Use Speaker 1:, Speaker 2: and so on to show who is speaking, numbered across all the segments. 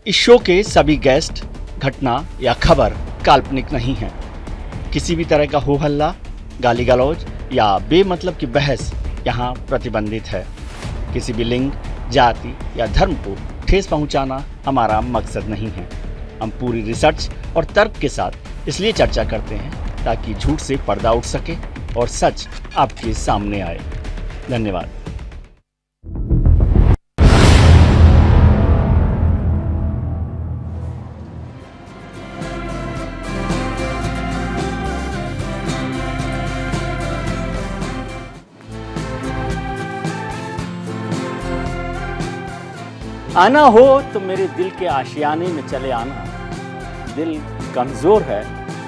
Speaker 1: इस शो के सभी गेस्ट, घटना या खबर काल्पनिक नहीं है। किसी भी तरह का हो हल्ला, गाली गलौज या बेमतलब की बहस यहाँ प्रतिबंधित है। किसी भी लिंग, जाति या धर्म को ठेस पहुँचाना हमारा मकसद नहीं है। हम पूरी रिसर्च और तर्क के साथ इसलिए चर्चा करते हैं ताकि झूठ से पर्दा उठ सके और सच आपके सामने आए। धन्यवाद। आना हो तो मेरे दिल के आशियाने में चले आना। दिल कमजोर है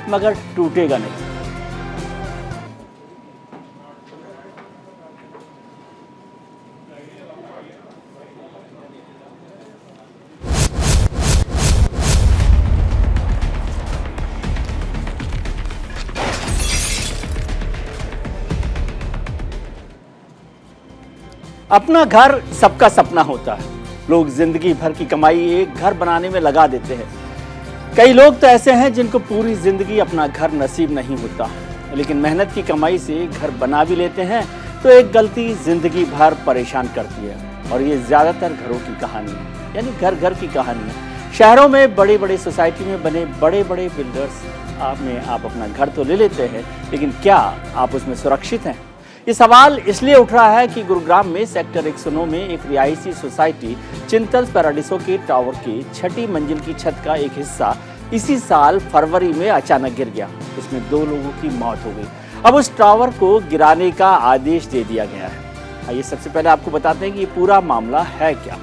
Speaker 1: मगर टूटेगा नहीं। अपना घर सबका सपना होता है। लोग जिंदगी भर की कमाई एक घर बनाने में लगा देते हैं। कई लोग तो ऐसे हैं जिनको पूरी जिंदगी अपना घर नसीब नहीं होता, लेकिन मेहनत की कमाई से घर बना भी लेते हैं तो एक गलती जिंदगी भर परेशान करती है। और ये ज्यादातर घरों की कहानी है, यानी घर घर की कहानी है। शहरों में बड़े बड़े सोसाइटी में बने बड़े बड़े बिल्डर्स में आप अपना घर तो ले लेते हैं, लेकिन क्या आप उसमें सुरक्षित हैं? ये सवाल इसलिए उठ रहा है कि गुरुग्राम में सेक्टर 109 में एक रिहायशी सोसाइटी चिंतल्स पैराडिसो के टावर की 6ठी मंजिल की छत का एक हिस्सा इसी साल फरवरी में अचानक गिर गया। इसमें 2 लोगों की मौत हो गई। अब उस टावर को गिराने का आदेश दे दिया गया है। आइए सबसे पहले आपको बताते हैं कि ये पूरा मामला है क्या।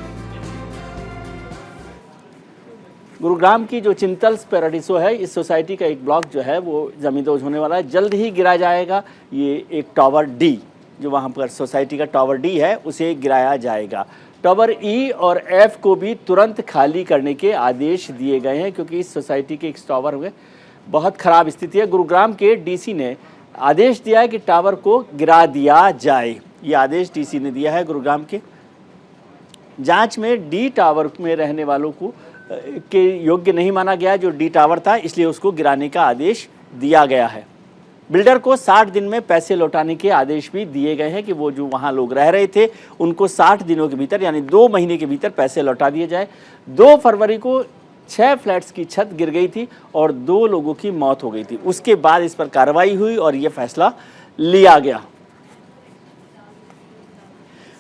Speaker 1: गुरुग्राम की जो चिंतल्स पैराडिसो है, इस सोसाइटी का एक ब्लॉक जो है वो जमींदोज होने वाला है, जल्द ही गिरा जाएगा। ये एक टावर डी, जो वहाँ पर सोसाइटी का टावर डी है, उसे गिराया जाएगा। टावर ई और एफ को भी तुरंत खाली करने के आदेश दिए गए हैं, क्योंकि इस सोसाइटी के एक टावर में बहुत ख़राब स्थिति है। गुरुग्राम के डीसी ने आदेश दिया है कि टावर को गिरा दिया जाए। ये आदेश डीसी ने दिया है गुरुग्राम के। जाँच में डी टावर में रहने वालों को के योग्य नहीं माना गया जो डी टावर था, इसलिए उसको गिराने का आदेश दिया गया है। बिल्डर को 60 दिन में पैसे लौटाने के आदेश भी दिए गए हैं कि वो जो वहाँ लोग रह रहे थे उनको 60 दिनों के भीतर, यानी 2 महीने के भीतर पैसे लौटा दिए जाए। 2 फरवरी को 6 फ्लैट्स की छत गिर गई थी और 2 लोगों की मौत हो गई थी। उसके बाद इस पर कार्रवाई हुई और ये फैसला लिया गया।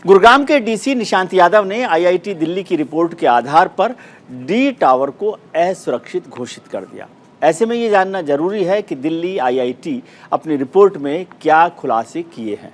Speaker 1: गुरुग्राम के डीसी निशांत यादव ने आईआईटी दिल्ली की रिपोर्ट के आधार पर डी टावर को असुरक्षित घोषित कर दिया। ऐसे में ये जानना जरूरी है कि दिल्ली आईआईटी अपनी रिपोर्ट में क्या खुलासे किए हैं।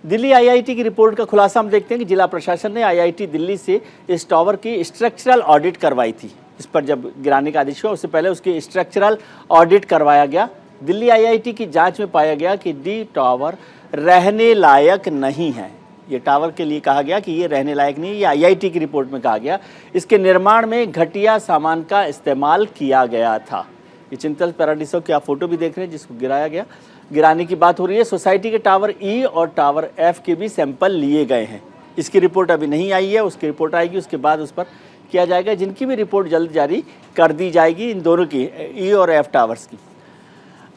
Speaker 1: दिल्ली आईआईटी की रिपोर्ट का खुलासा हम देखते हैं कि जिला प्रशासन ने आईआईटी दिल्ली से इस टावर की स्ट्रक्चरल ऑडिट करवाई थी। इस पर जब गिराने का आदेश हुआ उससे पहले उसकी स्ट्रक्चरल ऑडिट करवाया गया। दिल्ली आईआईटी की जांच में पाया गया कि डी टावर रहने लायक नहीं है। ये टावर के लिए कहा गया कि ये रहने लायक नहीं है, ये आईआईटी की रिपोर्ट में कहा गया। इसके निर्माण में घटिया सामान का इस्तेमाल किया गया था। ये चिंतल्स पैराडिसो की आप फोटो भी देख रहे हैं जिसको गिराया गया। गिराने की बात हो रही है। सोसाइटी के टावर ई और टावर एफ के भी सैंपल लिए गए हैं। इसकी रिपोर्ट अभी नहीं आई है, उसकी रिपोर्ट आएगी, उसके बाद उस पर किया जाएगा। जिनकी भी रिपोर्ट जल्द जारी कर दी जाएगी, इन दोनों की, ई और एफ टावर्स की।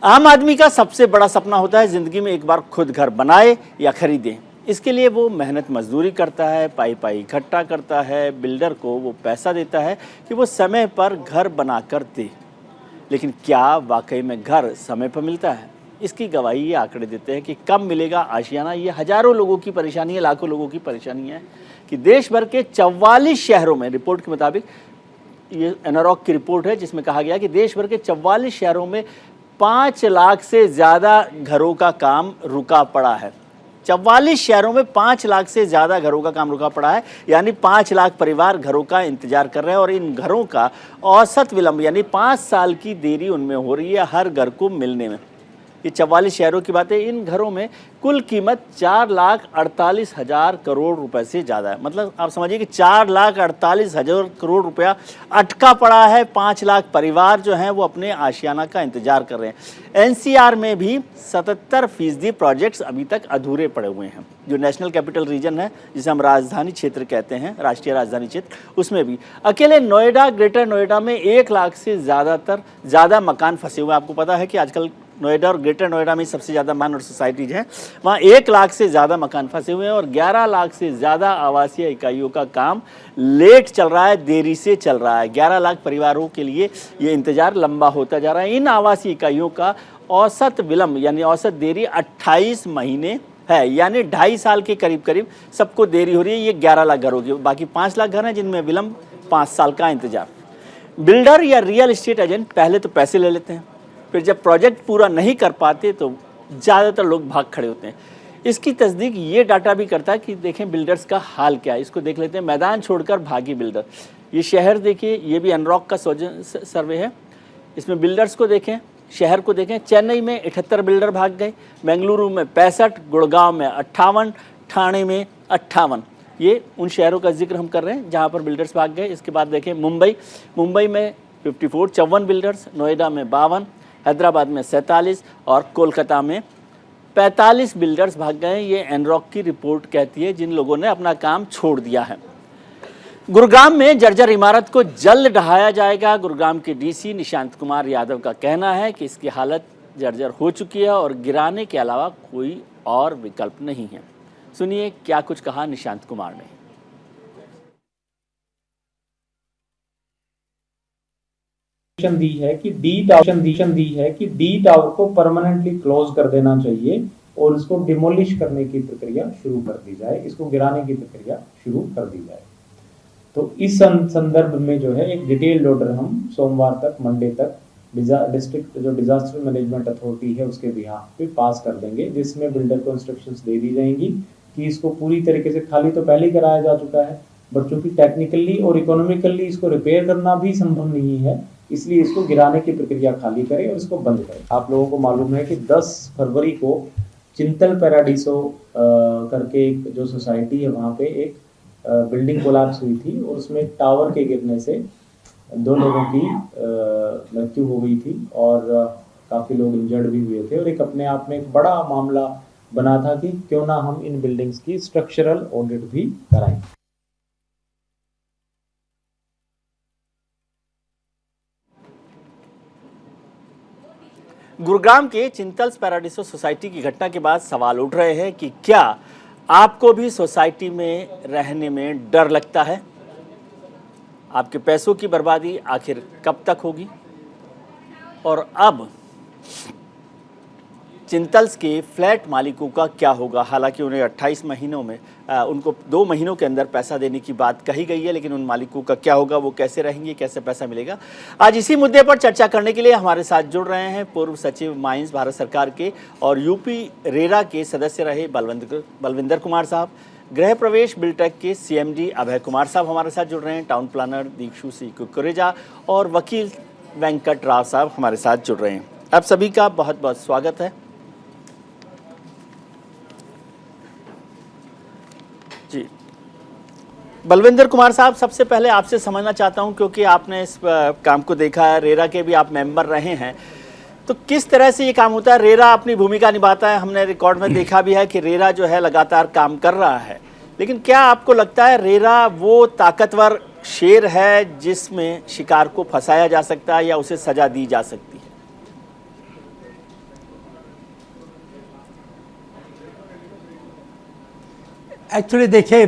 Speaker 1: आम आदमी का सबसे बड़ा सपना होता है ज़िंदगी में एक बार खुद घर बनाए या खरीदे। इसके लिए वो मेहनत मजदूरी करता है, पाई पाई इकट्ठा करता है, बिल्डर को वो पैसा देता है कि वो समय पर घर बना कर दे। लेकिन क्या वाकई में घर समय पर मिलता है? इसकी गवाही ये आंकड़े देते हैं कि कब मिलेगा आशियाना। ये हज़ारों लोगों की परेशानी है, लाखों लोगों की परेशानी है कि देश भर के 44 शहरों में, रिपोर्ट के मुताबिक ये एनारॉक की रिपोर्ट है जिसमें कहा गया कि देश भर के 44 शहरों में 5 लाख से ज़्यादा घरों का काम रुका पड़ा है। 44 शहरों में 5 लाख से ज़्यादा घरों का काम रुका पड़ा है, यानी 5 लाख परिवार घरों का इंतजार कर रहे हैं। और इन घरों का औसत विलंब, यानी 5 साल की देरी उनमें हो रही है हर घर को मिलने में। ये 44 शहरों की बात है। इन घरों में कुल कीमत 4,48,000 करोड़ रुपए से ज़्यादा है। मतलब आप समझिए कि 4,48,000 करोड़ रुपया अटका पड़ा है। 5 लाख परिवार जो हैं वो अपने आशियाना का इंतजार कर रहे हैं। एनसीआर में भी 77% प्रोजेक्ट्स अभी तक अधूरे पड़े हुए हैं। जो नेशनल कैपिटल रीजन है, जिसे हम राजधानी क्षेत्र कहते हैं, राष्ट्रीय राजधानी क्षेत्र, उसमें भी अकेले नोएडा, ग्रेटर नोएडा में 1 लाख से ज़्यादा मकान फंसे हुए हैं। आपको पता है कि आजकल नोएडा और ग्रेटर नोएडा में सबसे ज़्यादा मान और सोसाइटीज़ हैं, वहाँ 1 लाख से ज़्यादा मकान फंसे हुए हैं और 11 लाख से ज़्यादा आवासीय इकाइयों का काम लेट चल रहा है, देरी से चल रहा है। 11 लाख परिवारों के लिए ये इंतज़ार लंबा होता जा रहा है। इन आवासीय इकाइयों का औसत विलम्ब यानी औसत देरी 28 महीने है, यानी 2.5 साल के करीब सबको देरी हो रही है। ये 11 लाख घरों की, बाकी 5 लाख घर हैं जिनमें विलम्ब 5 साल का इंतजार। बिल्डर या रियल एस्टेट एजेंट पहले तो पैसे ले लेते हैं, फिर जब प्रोजेक्ट पूरा नहीं कर पाते तो ज़्यादातर लोग भाग खड़े होते हैं। इसकी तस्दीक ये डाटा भी करता है कि देखें बिल्डर्स का हाल क्या है। इसको देख लेते हैं, मैदान छोड़कर भागी बिल्डर। ये शहर देखिए, ये भी एनरॉक का सर्वे है। इसमें बिल्डर्स को देखें, शहर को देखें। चेन्नई में 78 बिल्डर भाग गए, बेंगलुरु में 65, गुड़गांव में 58, ठाणे में 58। ये उन शहरों का जिक्र हम कर रहे हैं जहाँ पर बिल्डर्स भाग गए। इसके बाद देखें मुंबई में 54 बिल्डर्स, नोएडा में 52, हैदराबाद में 47 और कोलकाता में 45 बिल्डर्स भाग गए। ये एनरॉक की रिपोर्ट कहती है, जिन लोगों ने अपना काम छोड़ दिया है। गुरुग्राम में जर्जर इमारत को जल्द ढहाया जाएगा। गुरुग्राम के डीसी निशांत कुमार यादव का कहना है कि इसकी हालत जर्जर हो चुकी है और गिराने के अलावा कोई और विकल्प नहीं है। सुनिए क्या कुछ कहा निशांत कुमार ने।
Speaker 2: दी है कि डी टावर को परमानेंटली क्लोज कर देना चाहिए और इसको डिमोलिश करने की प्रक्रिया शुरू कर दी जाए, इसको गिराने की प्रक्रिया शुरू कर दी जाए। तो इस संदर्भ में जो है एक डिटेल्ड ऑर्डर हम सोमवार तक, मंडे तक डिस्ट्रिक्ट जो डिजास्टर मैनेजमेंट अथॉरिटी है उसके बिहाफ पे पास कर देंगे, जिसमें बिल्डर को इंस्ट्रक्शंस दे दी जाएंगी कि इसको पूरी तरीके से, खाली तो पहले ही कराया जा चुका है, बट चूंकि टेक्निकली और इकोनॉमिकली इसको रिपेयर करना भी संभव नहीं है, इसलिए इसको गिराने की प्रक्रिया खाली करें और इसको बंद करें। आप लोगों को मालूम है कि 10 फरवरी को चिंतल पैराडीसो करके एक जो सोसाइटी है वहाँ पे एक बिल्डिंग कोलैप्स हुई थी और उसमें टावर के गिरने से 2 लोगों की मृत्यु हो गई थी और काफ़ी लोग इंजर्ड भी हुए थे। और एक अपने आप में एक बड़ा मामला बना था कि क्यों ना हम इन बिल्डिंग्स की स्ट्रक्चरल ऑडिट भी कराएं।
Speaker 1: गुरुग्राम के चिंतल्स पैराडीसो सोसाइटी की घटना के बाद सवाल उठ रहे हैं कि क्या आपको भी सोसाइटी में रहने में डर लगता है? आपके पैसों की बर्बादी आखिर कब तक होगी? और अब चिंतल्स के फ्लैट मालिकों का क्या होगा? हालांकि उन्हें 28 महीनों में उनको 2 महीनों के अंदर पैसा देने की बात कही गई है, लेकिन उन मालिकों का क्या होगा, वो कैसे रहेंगे, कैसे पैसा मिलेगा? आज इसी मुद्दे पर चर्चा करने के लिए हमारे साथ जुड़ रहे हैं पूर्व सचिव माइंस भारत सरकार के और यूपी रेरा के सदस्य रहे बलविंदर कुमार साहब, गृह प्रवेश बिल्टेक के सीएमडी अभय कुमार साहब हमारे साथ जुड़ रहे हैं, टाउन प्लानर दीक्षु सी कुकरेजा और वकील वेंकट राव साहब हमारे साथ जुड़ रहे हैं। आप सभी का बहुत बहुत स्वागत है। जी, बलविंदर कुमार साहब, सबसे पहले आपसे समझना चाहता हूं, क्योंकि आपने इस काम को देखा है, रेरा के भी आप मेंबर रहे हैं, तो किस तरह से ये काम होता है? रेरा अपनी भूमिका निभाता है, हमने रिकॉर्ड में देखा भी है कि रेरा जो है लगातार काम कर रहा है, लेकिन क्या आपको लगता है रेरा वो ताकतवर शेर है जिसमें शिकार को फंसाया जा सकता है या उसे सजा दी जा सकती है?
Speaker 3: एक्चुअली देखिए,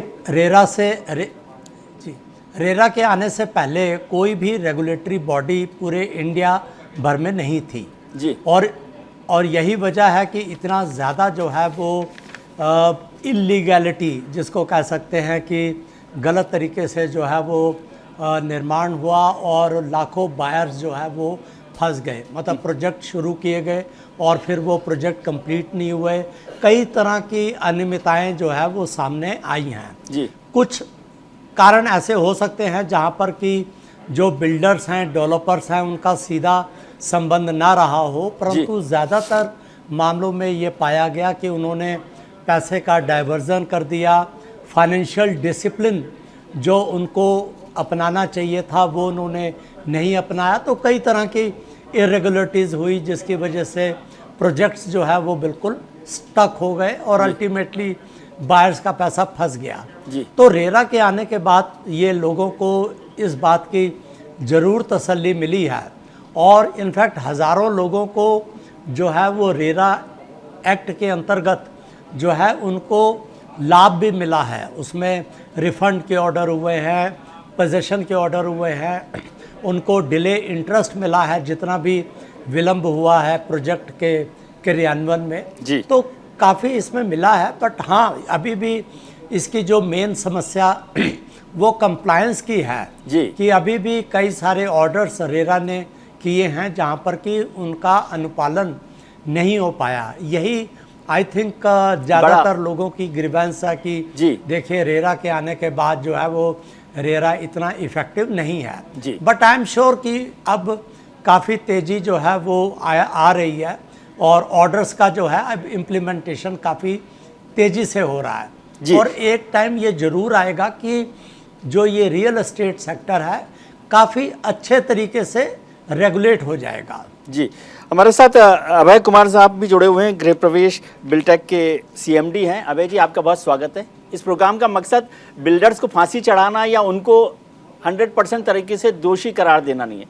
Speaker 3: रेरा के आने से पहले कोई भी रेगुलेटरी बॉडी पूरे इंडिया भर में नहीं थी
Speaker 1: जी,
Speaker 3: और यही वजह है कि इतना ज़्यादा जो है वो इलीगैलिटी जिसको कह सकते हैं कि गलत तरीके से जो है वो निर्माण हुआ और लाखों बायर्स जो है वो फंस गए। मतलब प्रोजेक्ट शुरू किए गए और फिर वो प्रोजेक्ट कंप्लीट नहीं हुए। कई तरह की अनियमितताएं जो है वो सामने आई हैं
Speaker 1: जी।
Speaker 3: कुछ कारण ऐसे हो सकते हैं जहां पर कि जो बिल्डर्स हैं, डेवलपर्स हैं, उनका सीधा संबंध ना रहा हो, परंतु ज़्यादातर मामलों में ये पाया गया कि उन्होंने पैसे का डाइवर्जन कर दिया, फाइनेंशियल डिसिप्लिन जो उनको अपनाना चाहिए था वो उन्होंने नहीं अपनाया, तो कई तरह की इरेगुलरिटीज़ हुई जिसकी वजह से प्रोजेक्ट्स जो है वो बिल्कुल स्टक हो गए और अल्टीमेटली बायर्स का पैसा फंस गया।
Speaker 1: जी।
Speaker 3: तो रेरा के आने के बाद ये लोगों को इस बात की ज़रूर तसल्ली मिली है और इनफैक्ट हज़ारों लोगों को जो है वो रेरा एक्ट के अंतर्गत जो है उनको लाभ भी मिला है। उसमें रिफ़ंड के ऑर्डर हुए हैं, पोजेशन के ऑर्डर हुए हैं, उनको डिले इंटरेस्ट मिला है जितना भी विलंब हुआ है प्रोजेक्ट के क्रियान्वयन में।
Speaker 1: जी।
Speaker 3: तो काफ़ी इसमें मिला है, बट हाँ अभी भी इसकी जो मेन समस्या वो कंप्लायंस की है।
Speaker 1: जी।
Speaker 3: कि अभी भी कई सारे ऑर्डर्स रेरा ने किए हैं जहाँ पर कि उनका अनुपालन नहीं हो पाया। यही आई थिंक ज़्यादातर लोगों की ग्रीवेंस है कि
Speaker 1: जी।
Speaker 3: देखिए रेरा के आने के बाद जो है वो रेरा इतना इफ़ेक्टिव नहीं है।
Speaker 1: जी।
Speaker 3: बट आई एम श्योर कि अब काफ़ी तेज़ी जो है वो आ रही है और ऑर्डर्स का जो है अब इम्प्लीमेंटेशन काफ़ी तेज़ी से हो रहा
Speaker 1: जी।
Speaker 3: है। और एक टाइम ये ज़रूर आएगा कि जो ये रियल एस्टेट सेक्टर है काफ़ी अच्छे तरीके से रेगुलेट हो जाएगा।
Speaker 1: जी, हमारे साथ अभय कुमार साहब भी जुड़े हुए हैं, गृह प्रवेश बिल्टेक के CMD हैं। अभय जी, आपका बहुत स्वागत है। इस प्रोग्राम का मकसद बिल्डर्स को फांसी चढ़ाना या उनको 100% तरीके से दोषी करार देना नहीं है,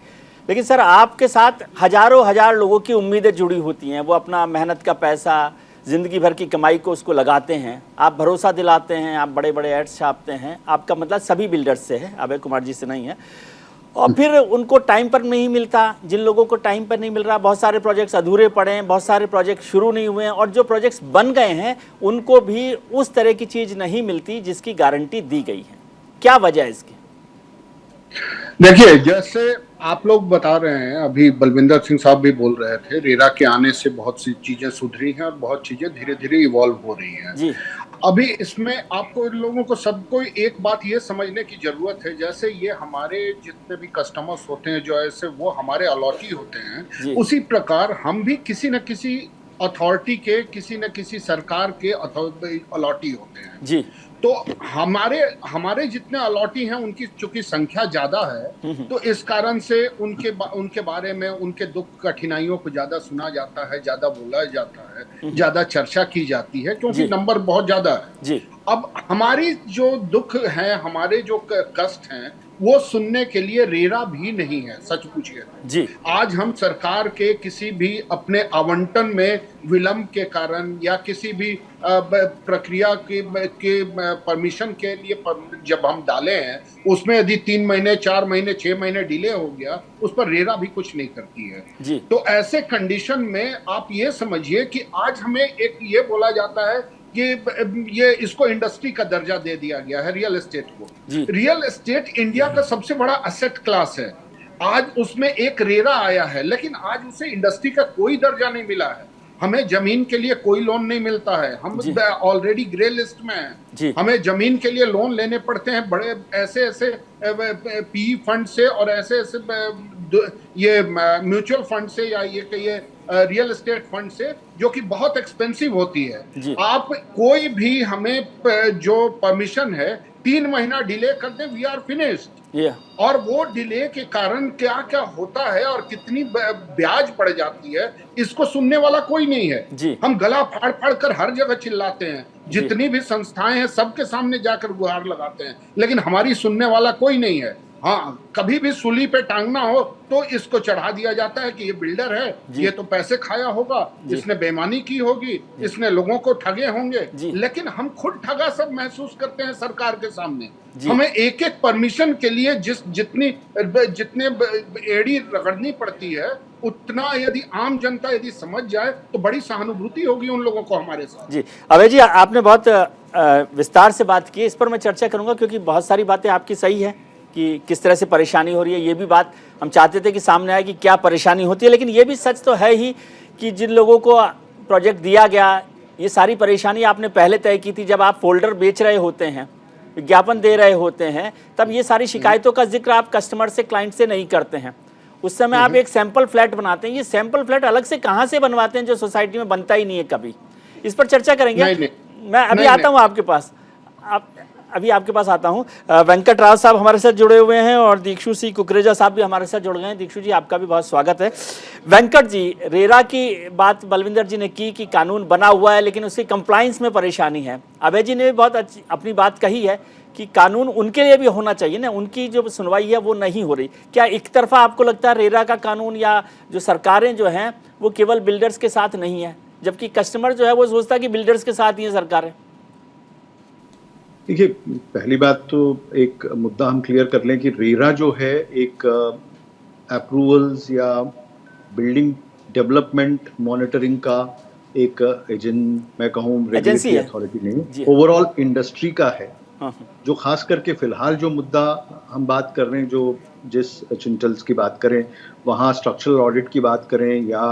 Speaker 1: लेकिन सर आपके साथ हजारों हजार लोगों की उम्मीदें जुड़ी होती हैं। वो अपना मेहनत का पैसा, ज़िंदगी भर की कमाई को उसको लगाते हैं, आप भरोसा दिलाते हैं, आप बड़े बड़े एड्स छापते हैं। आपका मतलब सभी बिल्डर्स से है, अभय कुमार जी से नहीं है। और फिर उनको टाइम पर नहीं मिलता। जिन लोगों को टाइम पर नहीं मिल रहा, बहुत सारे प्रोजेक्ट्स अधूरे पड़े हैं, बहुत सारे प्रोजेक्ट शुरू नहीं हुए हैं, और जो प्रोजेक्ट्स बन गए हैं उनको भी उस तरह की चीज़ नहीं मिलती जिसकी गारंटी दी गई है। क्या वजह है इसकी?
Speaker 4: देखिए, जैसे आप लोग बता रहे हैं, अभी बलविंदर सिंह साहब भी बोल रहे थे, रेरा के आने से बहुत सी चीजें सुधरी हैं और बहुत चीजें धीरे धीरे इवॉल्व हो रही हैं।
Speaker 1: जी।
Speaker 4: अभी इसमें आपको इन लोगों को सबको एक बात ये समझने की जरूरत है, जैसे ये हमारे जितने भी कस्टमर्स होते हैं जो ऐसे वो हमारे अलॉटी होते
Speaker 1: जी।
Speaker 4: हैं, उसी प्रकार हम भी किसी न किसी अथॉरिटी के, किसी न किसी सरकार के अलॉटी होते हैं।
Speaker 1: जी।
Speaker 4: तो हमारे जितने अलॉटी हैं उनकी चूंकि संख्या ज्यादा है, तो इस कारण से उनके बारे में, उनके दुख कठिनाइयों को ज्यादा सुना जाता है, ज्यादा बोला जाता है, ज्यादा चर्चा की जाती है, क्योंकि नंबर बहुत ज्यादा है।
Speaker 1: जी।
Speaker 4: अब हमारी जो दुख है, हमारे जो कष्ट हैं, वो सुनने के लिए रेरा भी नहीं है, सच पूछिए।
Speaker 1: जी।
Speaker 4: आज हम सरकार के किसी भी अपने आवंटन में विलंब के कारण या किसी भी प्रक्रिया के परमिशन के लिए जब हम डाले हैं, उसमें यदि 3 महीने, 4 महीने, 6 महीने डिले हो गया, उस पर रेरा भी कुछ नहीं करती है।
Speaker 1: जी।
Speaker 4: तो ऐसे कंडीशन में आप ये समझिए कि आज हमें एक ये बोला जाता है कि ये इसको इंडस्ट्री का दर्जा दे दिया गया है, रियल एस्टेट को। रियल एस्टेट इंडिया का सबसे बड़ा एसेट क्लास है। आज उसमें एक रेरा आया है, लेकिन आज उसे इंडस्ट्री का कोई दर्जा नहीं मिला है। हमें जमीन के लिए कोई लोन नहीं मिलता है, हम ऑलरेडी ग्रे लिस्ट में हैं। हमें जमीन के लिए लोन लेने पड़ते हैं बड़े ऐसे PE फंड से और ऐसे ये म्यूचुअल फंड से या ये रियल एस्टेट फंड से, जो कि बहुत एक्सपेंसिव होती है। आप कोई भी हमें जो परमिशन है 3 महीना डिले कर दे, वी आर फिनिश्ड। और वो डिले के कारण क्या क्या होता है और कितनी ब्याज पड़ जाती है, इसको सुनने वाला कोई नहीं है। हम गला फाड़ फाड़ कर हर जगह चिल्लाते हैं, जितनी भी संस्थाएं हैं सबके सामने जाकर गुहार लगाते हैं, लेकिन हमारी सुनने वाला कोई नहीं है। हाँ, कभी भी सूली पे टांगना हो तो इसको चढ़ा दिया जाता है कि ये बिल्डर है, ये तो पैसे खाया होगा, इसने बेईमानी की होगी, इसने लोगों को ठगे होंगे। लेकिन हम खुद ठगा सब महसूस करते हैं सरकार के सामने। हमें एक एक परमिशन के लिए जितने एड़ी रगड़नी पड़ती है, उतना यदि आम जनता यदि समझ जाए तो बड़ी सहानुभूति होगी उन लोगों को हमारे साथ।
Speaker 1: जी। अभय जी, आपने बहुत विस्तार से बात की, इस पर मैं चर्चा करूंगा क्योंकि बहुत सारी बातें आपकी सही है कि किस तरह से परेशानी हो रही है। ये भी बात हम चाहते थे कि सामने आए कि क्या परेशानी होती है, लेकिन ये भी सच तो है ही कि जिन लोगों को प्रोजेक्ट दिया गया, ये सारी परेशानी आपने पहले तय की थी। जब आप फोल्डर बेच रहे होते हैं, विज्ञापन दे रहे होते हैं, तब ये सारी शिकायतों का जिक्र आप कस्टमर से, क्लाइंट से नहीं करते हैं। उस समय आप एक सैंपल फ्लैट बनाते हैं, ये सैंपल फ्लैट अलग से कहाँ से बनवाते हैं जो सोसाइटी में बनता ही नहीं है कभी? इस पर चर्चा करेंगे। मैं अभी आता हूँ आपके पास, अभी आपके पास आता हूँ। वेंकट राव साहब हमारे साथ जुड़े हुए हैं और दीक्षु सिंह कुकरेजा साहब भी हमारे साथ जुड़ गए हैं। दीक्षु जी, आपका भी बहुत स्वागत है। वेंकट जी, रेरा की बात बलविंदर जी ने की कि कानून बना हुआ है लेकिन उसकी कंप्लाइंस में परेशानी है। अभय जी ने भी बहुत अच्छी अपनी बात कही है कि कानून उनके लिए भी होना चाहिए ना, उनकी जो सुनवाई है वो नहीं हो रही। क्या एक तरफा आपको लगता है रेरा का कानून या जो सरकारें जो हैं वो केवल बिल्डर्स के साथ नहीं है, जबकि कस्टमर जो है वो सोचता है कि बिल्डर्स के साथ ही है सरकारें?
Speaker 5: देखिए, पहली बात तो एक मुद्दा हम क्लियर कर लें कि रेरा जो है एक अप्रूवल्स या बिल्डिंग डेवलपमेंट मॉनिटरिंग का एक मैं कहूँ रेगुलेटरी अथॉरिटी नहीं, ओवरऑल इंडस्ट्री का है। जो खास करके फिलहाल जो मुद्दा हम बात कर रहे हैं, जो जिस चिंटल्स की बात करें, वहाँ स्ट्रक्चरल ऑडिट की बात करें या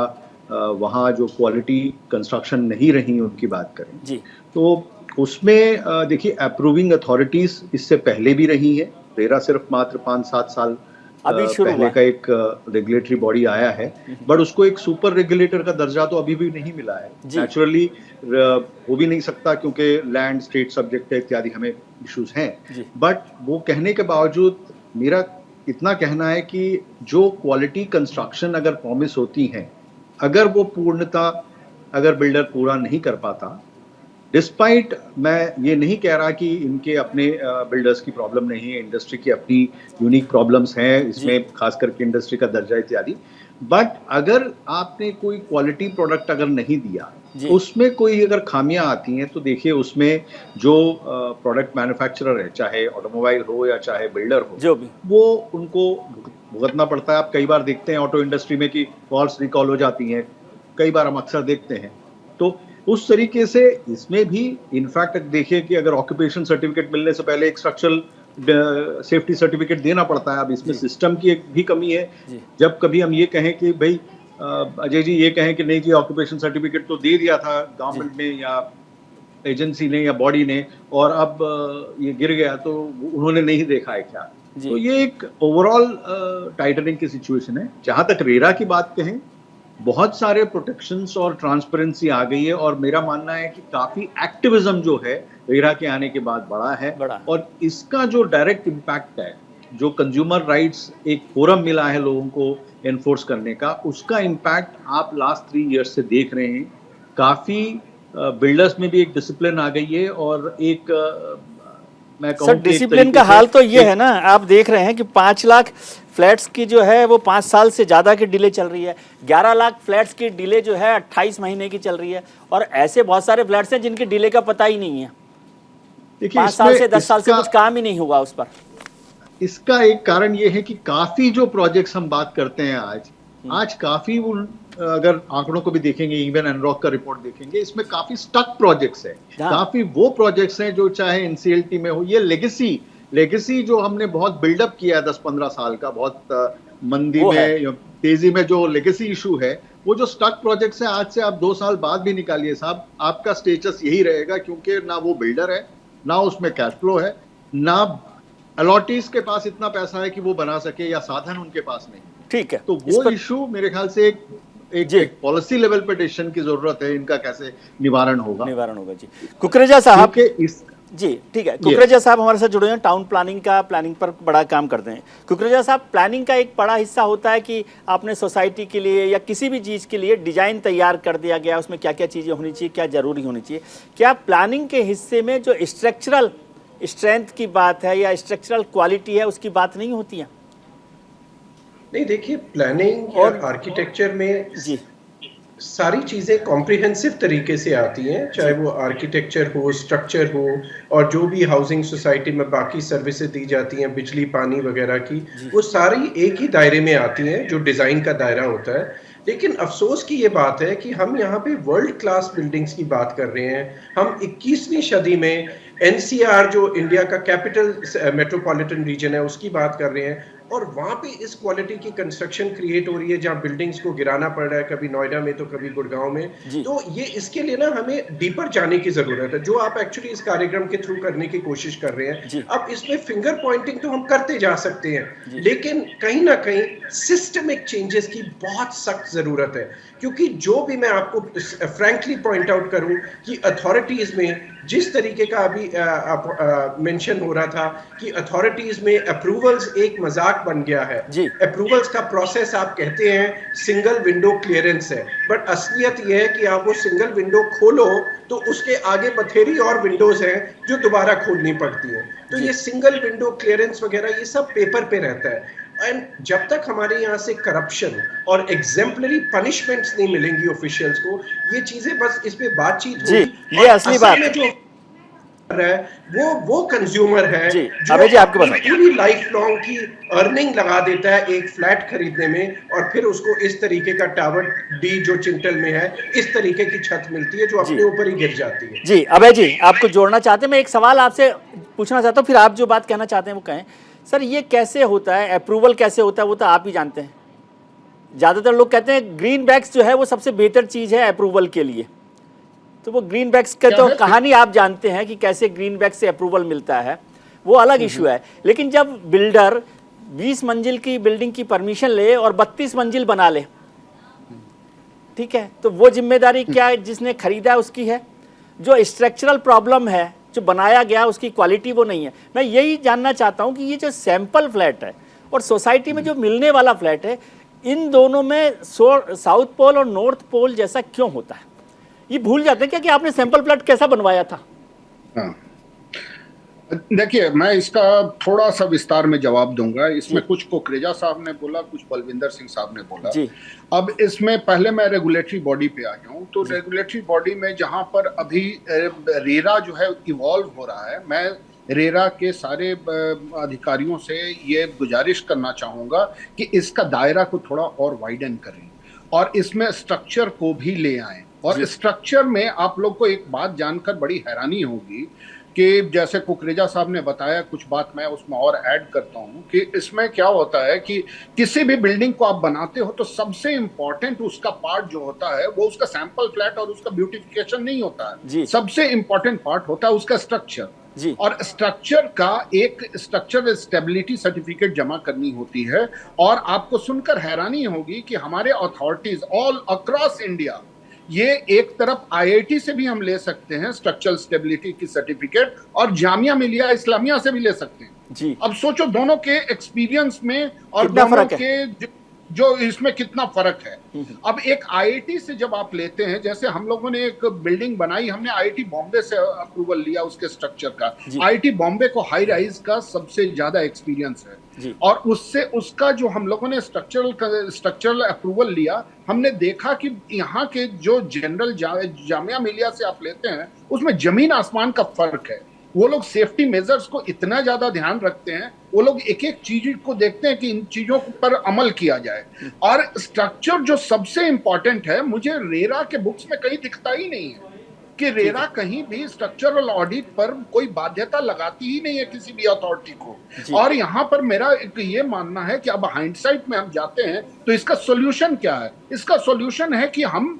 Speaker 5: वहाँ जो क्वालिटी कंस्ट्रक्शन नहीं रही उनकी बात करें जी, तो उसमें देखिए अप्रूविंग अथॉरिटीज इससे पहले भी रही है। रेरा सिर्फ मात्र 5-7 साल पहले का एक रेगुलेटरी बॉडी आया है, बट उसको एक सुपर रेगुलेटर का दर्जा तो अभी भी नहीं मिला है। नेचुरली हो भी नहीं सकता क्योंकि लैंड स्टेट सब्जेक्ट है इत्यादि हमें इश्यूज हैं, बट वो कहने के बावजूद मेरा इतना कहना है कि जो क्वालिटी कंस्ट्रक्शन अगर प्रॉमिस होती हैं, अगर वो पूर्णता अगर बिल्डर पूरा नहीं कर पाता, डिस्पाइट मैं ये नहीं कह रहा कि इनके अपने बिल्डर्स की प्रॉब्लम नहीं है, इंडस्ट्री की अपनी यूनिक प्रॉब्लम्स हैं इसमें, खास करके इंडस्ट्री का दर्जा इत्यादि, बट अगर आपने कोई क्वालिटी प्रोडक्ट अगर नहीं दिया, उसमें कोई अगर खामियां आती हैं तो देखिए उसमें जो प्रोडक्ट मैन्युफैक्चरर है, चाहे ऑटोमोबाइल हो या चाहे बिल्डर हो, जो भी वो उनको भुगतना पड़ता है। आप कई बार देखते हैं ऑटो इंडस्ट्री में कि कॉल्स रिकॉल हो जाती हैं, कई बार हम अक्सर देखते हैं। तो उस तरीके से इसमें भी इनफैक्ट देखिए कि अगर ऑक्यूपेशन सर्टिफिकेट मिलने से पहले एक स्ट्रक्चरल सेफ्टी सर्टिफिकेट देना पड़ता है। अब इसमें सिस्टम की एक भी कमी है। जब कभी हम ये कहें कि भाई अजय जी ये कहें कि नहीं जी ऑक्यूपेशन सर्टिफिकेट तो दे दिया था गवर्नमेंट ने या एजेंसी ने या बॉडी ने और अब ये गिर गया, तो उन्होंने नहीं देखा है क्या? तो ये एक ओवरऑल टाइटनिंग की सिचुएशन है। जहां तक रेरा की बात कहें, बहुत सारे प्रोटेक्शंस और ट्रांसपेरेंसी आ गई है और मेरा मानना है कि काफी एक्टिविज्म जो है रेरा के आने के बाद बढ़ा है और इसका जो डायरेक्ट इम्पैक्ट है, जो कंज्यूमर राइट्स एक फोरम मिला है लोगों को एनफोर्स करने का, उसका इम्पैक्ट आप लास्ट 3 इयर्स से देख रहे हैं। काफी बिल्डर्स में भी एक डिसिप्लिन आ गई है और एक मैं कहूं सर
Speaker 1: डिसिप्लिन का हाल तो ये है ना, आप देख रहे हैं कि 5 लाख फ्लैट्स की जो है वो 5 साल से ज़्यादा की डिले चल रही है। 11 लाख फ्लैट्स की डिले जो है 28 महीने की चल रही है और ऐसे बहुत सारे फ्लैट्स हैं जिनकी डिले का पता ही नहीं है। 5 साल से 10 साल से कुछ काम ही नहीं हुआ उस पर।
Speaker 5: इसका एक कारण ये है कि काफी जो प्रोजेक्ट्स हम बात करते हैं आज काफी अगर आंकड़ों को भी देखेंगे, इवन एनरॉक का रिपोर्ट देखेंगे, इसमें काफी स्टक प्रोजेक्ट्स हैं। काफी वो प्रोजेक्ट्स हैं जो चाहे एनसीएलटी में हो, ये लेगेसी जो हमने बहुत बिल्डअप किया है 10-15 साल का, बहुत मंदी में तेजी में जो लेगेसी इशू है, वो जो स्टक प्रोजेक्ट्स हैं, आज से आप 2 साल बाद भी निकालिए साहब, आपका स्टेटस यही रहेगा क्योंकि ना वो बिल्डर है, ना उसमें कैश फ्लो है, ना अलॉटीज के पास इतना पैसा है कि वो बना सके या साधन उनके पास नहीं। ठीक है, तो वो इशू मेरे ख्याल से एक पॉलिसी लेवल पे डिसीजन की जरूरत है, इनका कैसे निवारण होगा जी।
Speaker 1: कुकरेजा साहब जी, ठीक है, कुकरेजा साहब हमारे साथ जुड़े हैं, टाउन प्लानिंग पर बड़ा काम करते हैं। कुकरेजा साहब, प्लानिंग का एक बड़ा हिस्सा होता है कि आपने सोसाइटी के लिए या किसी भी चीज़ के लिए डिजाइन तैयार कर दिया गया, उसमें क्या क्या चीज़ें होनी चाहिए, क्या जरूरी होनी चाहिए। क्या प्लानिंग के हिस्से में जो स्ट्रक्चरल स्ट्रेंथ की बात है या स्ट्रक्चरल क्वालिटी है उसकी बात नहीं होती है?
Speaker 6: नहीं, देखिए प्लानिंग और आर्किटेक्चर में जी सारी चीज़ें कॉम्प्रिहेंसिव तरीके से आती हैं, चाहे वो आर्किटेक्चर हो, स्ट्रक्चर हो और जो भी हाउसिंग सोसाइटी में बाकी सर्विसेज दी जाती हैं, बिजली पानी वगैरह की, वो सारी एक ही दायरे में आती हैं जो डिज़ाइन का दायरा होता है। लेकिन अफसोस की ये बात है कि हम यहाँ पे वर्ल्ड क्लास बिल्डिंग्स की बात कर रहे हैं। हम 21वीं सदी में एनसीआर जो इंडिया का कैपिटल मेट्रोपॉलिटन रीजन है उसकी बात कर रहे हैं। और वहां पे इस क्वालिटी की कंस्ट्रक्शन क्रिएट हो रही है जहां बिल्डिंग्स को गिराना पड़ रहा है, कभी नोएडा में तो कभी गुड़गांव में। तो ये इसके लिए ना हमें डीपर जाने की जरूरत है, जो आप एक्चुअली इस कार्यक्रम के थ्रू करने की कोशिश कर रहे हैं। अब इसमें फिंगर पॉइंटिंग तो हम करते जा सकते हैं, लेकिन कहीं ना कहीं सिस्टमिक चेंजेस की बहुत सख्त जरूरत है, क्योंकि जो भी मैं आपको फ्रैंकली पॉइंट आउट करूं कि अथॉरिटीज में जिस तरीके का अभी मेंशन हो रहा था कि अथॉरिटीज में अप्रूवल्स एक मजाक बन गया है। अप्रूवल्स का प्रोसेस आप कहते हैं सिंगल विंडो क्लियरेंस है, बट असलियत यह है कि आप वो सिंगल विंडो खोलो तो उसके आगे बथेरी और विंडोज हैं जो दोबारा खोलनी पड़ती हैं। तो ये सिंगल विंडो क्लियरेंस वगैरह ये सब पेपर पे रहता है। एंड जब तक हमारे यहाँ से करप्शन और एग्जेम्पलरी पनिशमेंट्स नहीं मिलेंगी ऑफिशियल्स को, ये चीजें बस इस पे बातचीत होगी।
Speaker 1: ये असली बात है।
Speaker 6: जो है वो कंज्यूमर है जो
Speaker 1: अबे जी आपके पास
Speaker 6: पूरी लाइफ लॉन्ग की अर्निंग लगा देता है एक फ्लैट खरीदने में, और फिर उसको इस तरीके का टावर डी जो चिंटल में है इस तरीके की छत मिलती है जो अपने ऊपर ही गिर जाती है।
Speaker 1: जी अभय जी आपको जोड़ना चाहते हैं, मैं एक सवाल आपसे पूछना चाहता हूँ, फिर आप जो बात कहना चाहते हैं वो कहें। सर ये कैसे होता है, अप्रूवल कैसे होता है, वो तो आप ही जानते हैं। ज़्यादातर लोग कहते हैं ग्रीन बैग्स जो है वो सबसे बेहतर चीज़ है अप्रूवल के लिए, तो वो ग्रीन बैग्स का तो कहानी आप जानते हैं कि कैसे ग्रीन बैग से अप्रूवल मिलता है, वो अलग इशू है। लेकिन जब बिल्डर 20 मंजिल की बिल्डिंग की परमिशन ले और 32 मंजिल बना ले, ठीक है, तो वो जिम्मेदारी क्या जिसने खरीदा है उसकी है? जो स्ट्रक्चरल प्रॉब्लम है, जो बनाया गया उसकी क्वालिटी वो नहीं है। मैं यही जानना चाहता हूँ कि ये जो सैंपल फ्लैट है और सोसाइटी में जो मिलने वाला फ्लैट है, इन दोनों में साउथ पोल और नॉर्थ पोल जैसा क्यों होता है? ये भूल जाते हैं क्या कि आपने सैंपल फ्लैट कैसा बनवाया था?
Speaker 4: हाँ, देखिए मैं इसका थोड़ा सा विस्तार में जवाब दूंगा। इसमें कुछ कुकरेजा साहब ने बोला, कुछ बलविंदर सिंह साहब ने बोला
Speaker 1: जी।
Speaker 4: अब इसमें पहले मैं रेगुलेटरी बॉडी पे आ जाऊं तो रेगुलेटरी बॉडी में जहां पर अभी रेरा जो है इवॉल्व हो रहा है, मैं रेरा के सारे अधिकारियों से ये गुजारिश करना चाहूंगा कि इसका दायरा को थोड़ा और वाइडन करें और इसमें स्ट्रक्चर को भी ले आएं। और स्ट्रक्चर में आप लोग को एक बात जानकर बड़ी हैरानी होगी कि जैसे कुकरेजा साहब ने बताया, कुछ बात मैं उसमें और ऐड करता हूं कि इसमें क्या होता है कि किसी भी बिल्डिंग को आप बनाते हो तो सबसे इंपॉर्टेंट उसका पार्ट जो होता है वो उसका सैंपल फ्लैट और उसका ब्यूटिफिकेशन नहीं होता है। सबसे इंपॉर्टेंट पार्ट होता है उसका स्ट्रक्चर। और स्ट्रक्चर का एक स्ट्रक्चरल स्टेबिलिटी सर्टिफिकेट जमा करनी होती है। और आपको सुनकर हैरानी होगी कि हमारे अथॉरिटीज ऑल अक्रॉस इंडिया, ये एक तरफ आईआईटी से भी हम ले सकते हैं स्ट्रक्चरल स्टेबिलिटी की सर्टिफिकेट और जामिया मिलिया इस्लामिया से भी ले सकते हैं जी। अब सोचो दोनों के एक्सपीरियंस में और दोनों के जो इसमें कितना फर्क है। अब एक आईआईटी से जब आप लेते हैं, जैसे हम लोगों ने एक बिल्डिंग बनाई, हमने आईआईटी बॉम्बे से अप्रूवल लिया उसके स्ट्रक्चर का। आईआईटी बॉम्बे को हाई राइज का सबसे ज्यादा एक्सपीरियंस है और उससे उसका जो हम लोगों ने स्ट्रक्चरल अप्रूवल लिया, हमने देखा कि यहाँ के जो जनरल जामिया मिलिया से आप लेते हैं उसमें जमीन आसमान का फर्क है। वो लोग सेफ्टी मेजर्स को इतना ज्यादा ध्यान रखते हैं, वो लोग एक एक चीज को देखते हैं कि इन चीजों पर अमल किया जाए। और स्ट्रक्चर जो सबसे इंपॉर्टेंट है, मुझे रेरा के बुक्स में कहीं दिखता ही नहीं है कि रेरा कहीं भी स्ट्रक्चरल ऑडिट पर कोई बाध्यता लगाती ही नहीं है किसी भी अथॉरिटी को। और यहाँ पर मेरा एक ये मानना है कि अब हाइंडसाइट में हम जाते हैं तो इसका सॉल्यूशन क्या है? इसका सॉल्यूशन है कि हम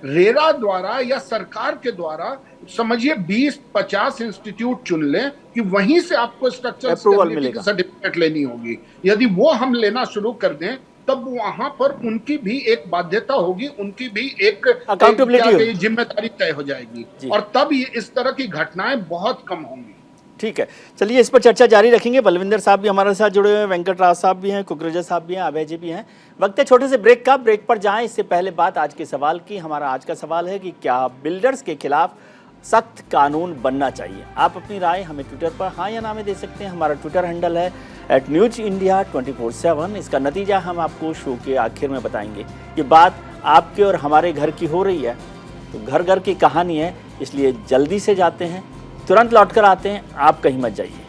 Speaker 4: रेरा द्वारा या सरकार के द्वारा समझिए 20-50 इंस्टीट्यूट चुन लें कि वहीं से आपको स्ट्रक्चरल स्टेबिलिटी की सर्टिफिकेट लेनी होगी। यदि वो हम लेना शुरू कर दें तब वहां पर उनकी भी एक बाध्यता होगी, उनकी भी एक अकाउंटेबिलिटी जिम्मेदारी तय हो जाएगी और तब ये इस तरह की घटनाएं बहुत कम होंगी।
Speaker 1: ठीक है, चलिए इस पर चर्चा जारी रखेंगे। बलविंदर साहब भी हमारे साथ जुड़े हुए हैं, वेंकट राव साहब भी हैं, कुकरेजा साहब भी हैं, अभय जी भी हैं। वक्त है छोटे से ब्रेक का। ब्रेक पर जाएं इससे पहले बात आज के सवाल की। हमारा आज का सवाल है कि क्या बिल्डर्स के खिलाफ सख्त कानून बनना चाहिए? आप अपनी राय हमें ट्विटर पर हाँ या ना में दे सकते हैं। हमारा ट्विटर हैंडल है @newsindia24/7। इसका नतीजा हम आपको शो के आखिर में बताएंगे। ये बात आपके और हमारे घर की हो रही है तो घर घर की कहानी है, इसलिए जल्दी से जाते हैं, तुरंत लौटकर आते हैं, आप कहीं मत जाइए।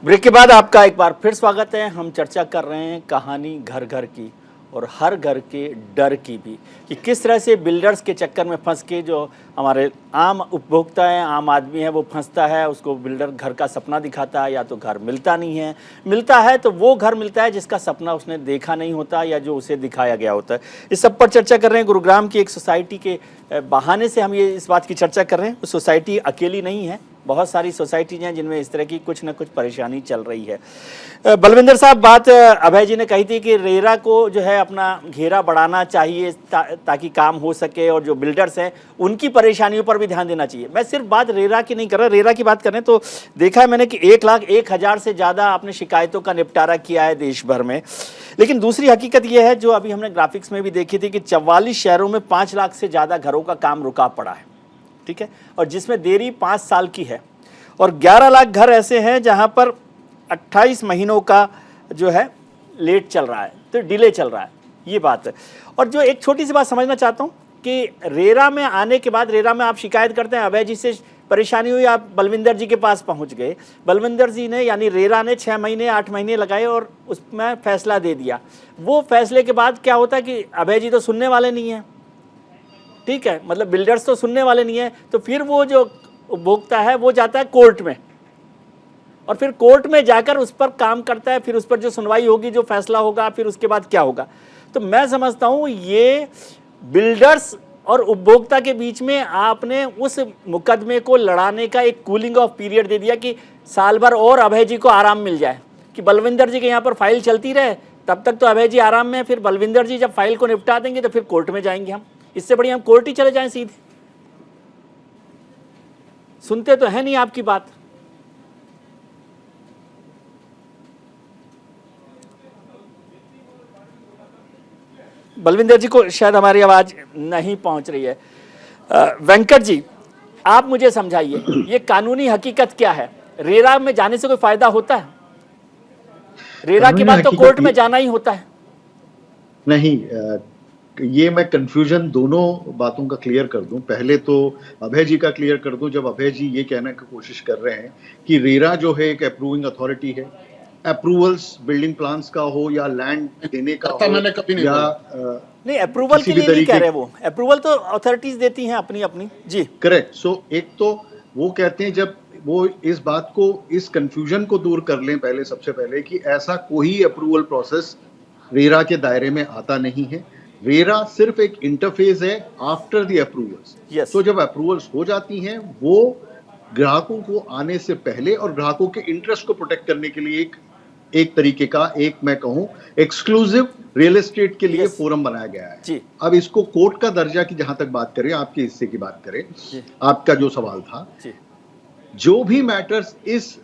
Speaker 1: ब्रेक के बाद आपका एक बार फिर स्वागत है। हम चर्चा कर रहे हैं कहानी घर घर की और हर घर के डर की भी, कि किस तरह से बिल्डर्स के चक्कर में फंस के जो हमारे आम उपभोक्ता हैं, आम आदमी है, वो फंसता है। उसको बिल्डर घर का सपना दिखाता है, या तो घर मिलता नहीं है, मिलता है तो वो घर मिलता है जिसका सपना उसने देखा नहीं होता या जो उसे दिखाया गया होता है। इस सब पर चर्चा कर रहे हैं। गुरुग्राम की एक सोसाइटी के बहाने से हम ये इस बात की चर्चा कर रहे हैं। वो सोसाइटी अकेली नहीं है, बहुत सारी सोसाइटीज हैं जिनमें इस तरह की कुछ ना कुछ परेशानी चल रही है। बलविंदर साहब, बात अभय जी ने कही थी कि रेरा को जो है अपना घेरा बढ़ाना चाहिए ताकि काम हो सके, और जो बिल्डर्स हैं उनकी परेशानियों पर भी ध्यान देना चाहिए। मैं सिर्फ बात रेरा की नहीं कर रहा, रेरा की बात करें तो देखा है मैंने कि 1,01,000 से ज़्यादा आपने शिकायतों का निपटारा किया है देश भर में। लेकिन दूसरी हकीकत यह है, जो अभी हमने ग्राफिक्स में भी देखी थी, कि 44 शहरों में 5 लाख से ज़्यादा घरों का काम रुका पड़ा है, ठीक है, और जिसमें देरी 5 साल की है, और 11 लाख घर ऐसे हैं जहां पर 28 महीनों का जो है लेट चल रहा है, तो डिले चल रहा है, ये बात है। और जो एक छोटी सी बात समझना चाहता हूं कि रेरा में आने के बाद, रेरा में आप शिकायत करते हैं, अभय जी से परेशानी हुई, आप बलविंदर जी के पास पहुंच गए, बलविंदर जी ने यानी रेरा ने 6 महीने 8 महीने लगाए और उसमें फैसला दे दिया। वो फैसले के बाद क्या होता है कि अभय जी तो सुनने वाले नहीं हैं, ठीक है, मतलब बिल्डर्स तो सुनने वाले नहीं है, तो फिर वो जो उपभोक्ता है वो जाता है कोर्ट में, और फिर कोर्ट में जाकर उस पर काम करता है, फिर उस पर जो सुनवाई होगी, जो फैसला होगा, फिर उसके बाद क्या होगा। तो मैं समझता हूँ ये बिल्डर्स और उपभोक्ता के बीच में आपने उस मुकदमे को लड़ाने का एक कूलिंग ऑफ पीरियड दे दिया कि साल भर और अभय जी को आराम मिल जाए, कि बलविंदर जी के यहाँ पर फाइल चलती रहे, तब तक तो अभय जी आराम में, फिर बलविंदर जी जब फाइल को निपटा देंगे तो फिर कोर्ट में जाएंगे हम। इससे बढ़िया हम कोर्ट ही चले जाएं सीधे। सुनते तो है नहीं आपकी बात। बलविंदर जी को शायद हमारी आवाज नहीं पहुंच रही है। वेंकट जी, आप मुझे समझाइए, ये कानूनी हकीकत क्या है? रेरा में जाने से कोई फायदा होता है? रेरा के बाद तो कोर्ट में जाना ही होता है।
Speaker 5: नहीं, ये मैं कंफ्यूजन दोनों बातों का क्लियर कर दूं। पहले तो अभय जी का क्लियर कर दूं। जब अभय जी ये कहने की कोशिश कर रहे हैं कि रेरा जो है एक अप्रूविंग अथॉरिटी है, अप्रूवल्स बिल्डिंग प्लान्स का हो या लैंड देने का हो,
Speaker 4: मैंने कभी नहीं
Speaker 5: या
Speaker 1: नहीं, अप्रूवल के लिए नहीं कह रहे वो, अप्रूवल तो अथॉरिटीज देती हैं अपनी अपनी। जी
Speaker 5: करेक्ट। सो एक तो वो कहते हैं, जब वो इस बात को, इस कंफ्यूजन को दूर कर लें पहले, सबसे पहले, कि ऐसा कोई अप्रूवल प्रोसेस रेरा के दायरे में आता नहीं है। रेरा सिर्फ एक इंटरफेस है आफ्टर द अप्रूवल्स।
Speaker 1: Yes.
Speaker 5: तो जब अप्रूवल्स हो जाती हैं, वो ग्राहकों को आने से पहले और ग्राहकों के इंटरेस्ट को प्रोटेक्ट करने के लिए एक तरीके का, एक मैं कहूं एक्सक्लूसिव रियल एस्टेट के लिए फोरम बनाया गया है।
Speaker 1: जी।
Speaker 5: अब इसको कोर्ट का दर्जा की जहां तक बात करें, आपके हिस्से की बात करें, आपका जो सवाल था,
Speaker 1: जी।
Speaker 5: जो भी मैटर्स इस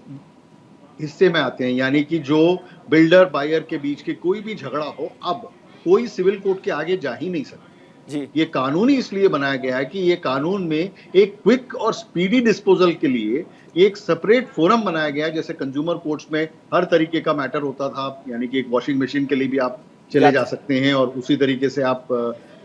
Speaker 5: हिस्से में आते हैं, यानी कि जो बिल्डर बायर के बीच के कोई भी झगड़ा हो, अब कोई सिविल कोर्ट के आगे जा ही नहीं सकता।
Speaker 1: जी।
Speaker 5: ये कानून ही इसलिए बनाया गया है कि ये कानून में एक क्विक और स्पीडी डिस्पोजल के लिए एक सेपरेट फोरम बनाया गया है। जैसे कंज्यूमर कोर्ट्स में हर तरीके का मैटर होता था, यानी कि एक वॉशिंग मशीन के लिए भी आप चले जा सकते हैं, और उसी तरीके से आप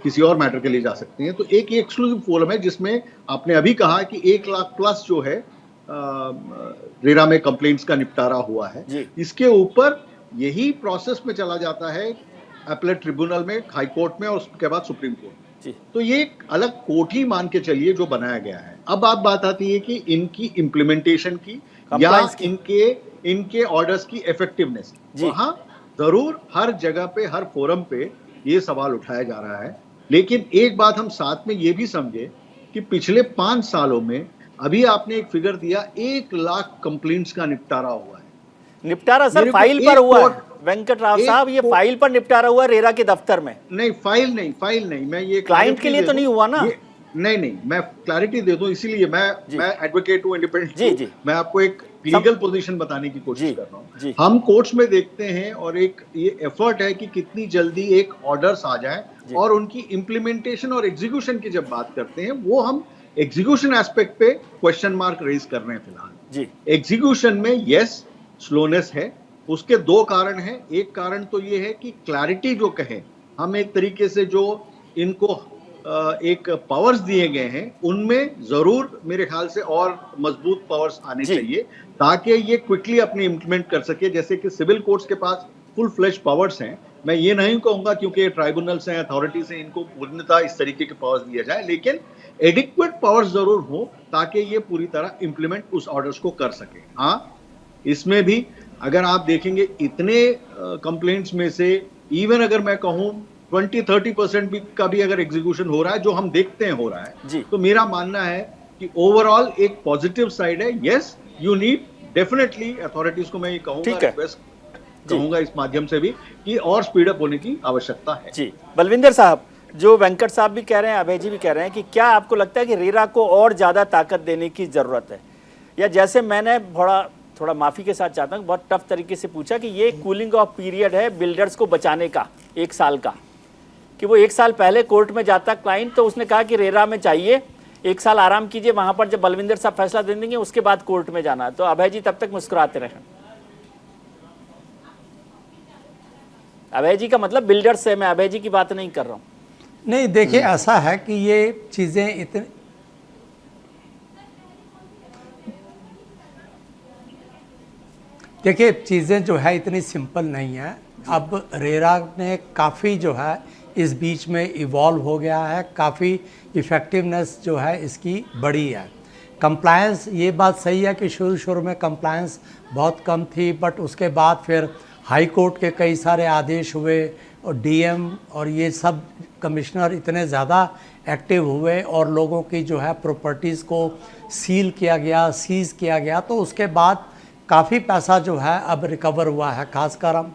Speaker 5: किसी और मैटर के लिए जा सकते हैं। तो एक एक्सक्लूसिव फोरम है जिसमें आपने अभी कहा कि 1 लाख प्लस जो है रेरा में कंप्लेंट्स का निपटारा हुआ है। इसके ऊपर यही प्रोसेस में चला जाता है अपीलेट ट्रिब्यूनल में, हाई कोर्ट में, और उसके बाद सुप्रीम कोर्ट में। तो ये एक अलग कोर्ट ही मान के चलिए जो बनाया गया है। अब बात आती है कि इनकी इम्प्लीमेंटेशन की या इनके ऑर्डर्स की इफेक्टिवनेस। वहां जरूर हर जगह पे, हर फोरम पे ये सवाल उठाया जा रहा है। लेकिन एक बात हम साथ में ये भी समझे कि पिछले 5 सालों में, अभी आपने एक फिगर दिया, 1 लाख कंप्लेंट्स का निपटारा हुआ है।
Speaker 1: निपटारा सर फाइल पर हुआ है वेंकट राव साहब, ये फाइल पर निपटारा हुआ रेरा के दफ्तर में।
Speaker 5: नहीं, फाइल नहीं, मैं ये
Speaker 1: क्लाइंट के लिए तो नहीं हुआ ना।
Speaker 5: नहीं, मैं क्लैरिटी दे दूं, इसीलिए मैं एडवोकेट हूं, इंडिपेंडेंट हूं। मैं आपको एक लीगल पोजीशन बताने की कोशिश कर रहा हूं। हम कोर्ट्स में देखते हैं, और एक ये एफर्ट है कि कितनी जल्दी एक ऑर्डर्स आ जाए, और उनकी इम्प्लीमेंटेशन और एग्जीक्यूशन की जब बात करते हैं, वो हम एग्जीक्यूशन एस्पेक्ट पे क्वेश्चन मार्क रेज कर रहे हैं फिलहाल। एग्जीक्यूशन में यस स्लोनेस है, उसके 2 कारण हैं। एक कारण तो ये है कि क्लैरिटी जो कहें हम, एक तरीके से जो इनको एक पावर्स दिए गए हैं, उनमें जरूर मेरे ख्याल से और मजबूत पावर्स आने चाहिए, ताकि ये क्विकली अपने इम्प्लीमेंट कर सके। जैसे कि सिविल कोर्ट्स के पास फुल फ्लेश पावर्स हैं, मैं ये नहीं कहूंगा क्योंकि ये ट्राइब्यूनल्स हैं, अथॉरिटीज हैं, इनको पूर्णतः इस तरीके के पावर्स दिया जाए, लेकिन एडिक्वेट पावर्स जरूर हो ताकि ये पूरी तरह इंप्लीमेंट उस ऑर्डर्स को कर सके। हाँ, इसमें भी अगर आप देखेंगे इतने कंप्लेंट्स में से इवन अगर मैं कहूं 20-30% भी का भी अगर एग्जीक्यूशन हो रहा है, जो हम देखते हैं हो रहा है, तो मेरा मानना है कि ओवरऑल एक पॉजिटिव साइड है। Yes, you need definitely authorities को मैं ये कहूंगा, रिक्वेस्ट कहूंगा इस माध्यम से भी कि और स्पीड अप होने की आवश्यकता है।
Speaker 1: जी बलविंदर साहब, जो वेंकट साहब भी कह रहे हैं, अभय जी भी कह रहे हैं कि क्या आपको लगता है कि रेरा को और ज्यादा ताकत देने की जरूरत है, या जैसे मैंने थोड़ा माफी के साथ चाहता हूँ, बहुत टफ तरीके से पूछा कि ये कूलिंग ऑफ पीरियड है बिल्डर्स को बचाने का 1 साल का, कि वो 1 साल पहले कोर्ट में जाता क्लाइंट तो उसने कहा कि रेरा में चाहिए, 1 साल आराम कीजिए, वहां पर जब बलविंदर साहब फैसला दे देंगे उसके बाद कोर्ट में जाना। तो अभय जी तब तक मुस्कुराते रहें। अभय जी का मतलब बिल्डर्स से, मैं अभय जी की बात नहीं कर रहा हूं।
Speaker 3: नहीं, देखिए ऐसा है कि ये चीज़ें इतनी, देखिए चीज़ें जो है इतनी सिंपल नहीं है। अब रेरा ने काफ़ी जो है इस बीच में इवॉल्व हो गया है, काफ़ी इफ़ेक्टिवनेस जो है इसकी बढ़ी है। कंप्लायंस, ये बात सही है कि शुरू में कंप्लायंस बहुत कम थी, बट उसके बाद फिर हाई कोर्ट के कई सारे आदेश हुए और डीएम और ये सब कमिश्नर इतने ज़्यादा एक्टिव हुए और लोगों की जो है प्रॉपर्टीज़ को सील किया गया, सीज़ किया गया, तो उसके बाद काफ़ी पैसा जो है अब रिकवर हुआ है। खासकर हम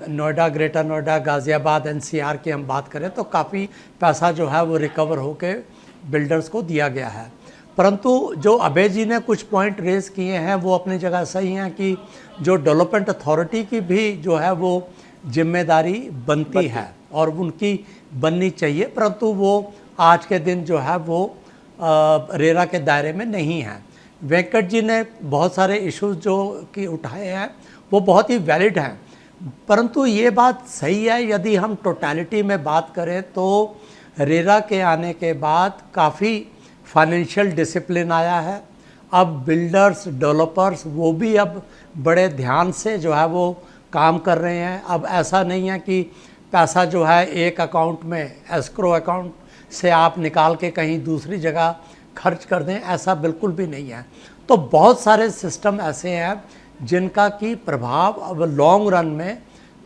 Speaker 3: नोएडा, ग्रेटर नोएडा, गाज़ियाबाद, एनसीआर की हम बात करें तो काफ़ी पैसा जो है वो रिकवर होके बिल्डर्स को दिया गया है। परंतु जो अभय जी ने कुछ पॉइंट रेज़ किए हैं वो अपनी जगह सही हैं कि जो डेवलपमेंट अथॉरिटी की भी जो है वो जिम्मेदारी बनती है और उनकी बननी चाहिए, परंतु वो आज के दिन जो है वो रेरा के दायरे में नहीं है। वेंकट जी ने बहुत सारे इश्यूज जो कि उठाए हैं वो बहुत ही वैलिड हैं, परंतु ये बात सही है यदि हम टोटलिटी में बात करें तो रेरा के आने के बाद काफ़ी फाइनेंशियल डिसिप्लिन आया है। अब बिल्डर्स, डेवलपर्स वो भी अब बड़े ध्यान से जो है वो काम कर रहे हैं। अब ऐसा नहीं है कि पैसा जो है एक अकाउंट में, एस्क्रो अकाउंट से आप निकाल के कहीं दूसरी जगह खर्च कर दें, ऐसा बिल्कुल भी नहीं है। तो बहुत सारे सिस्टम ऐसे हैं जिनका कि प्रभाव अब लॉन्ग रन में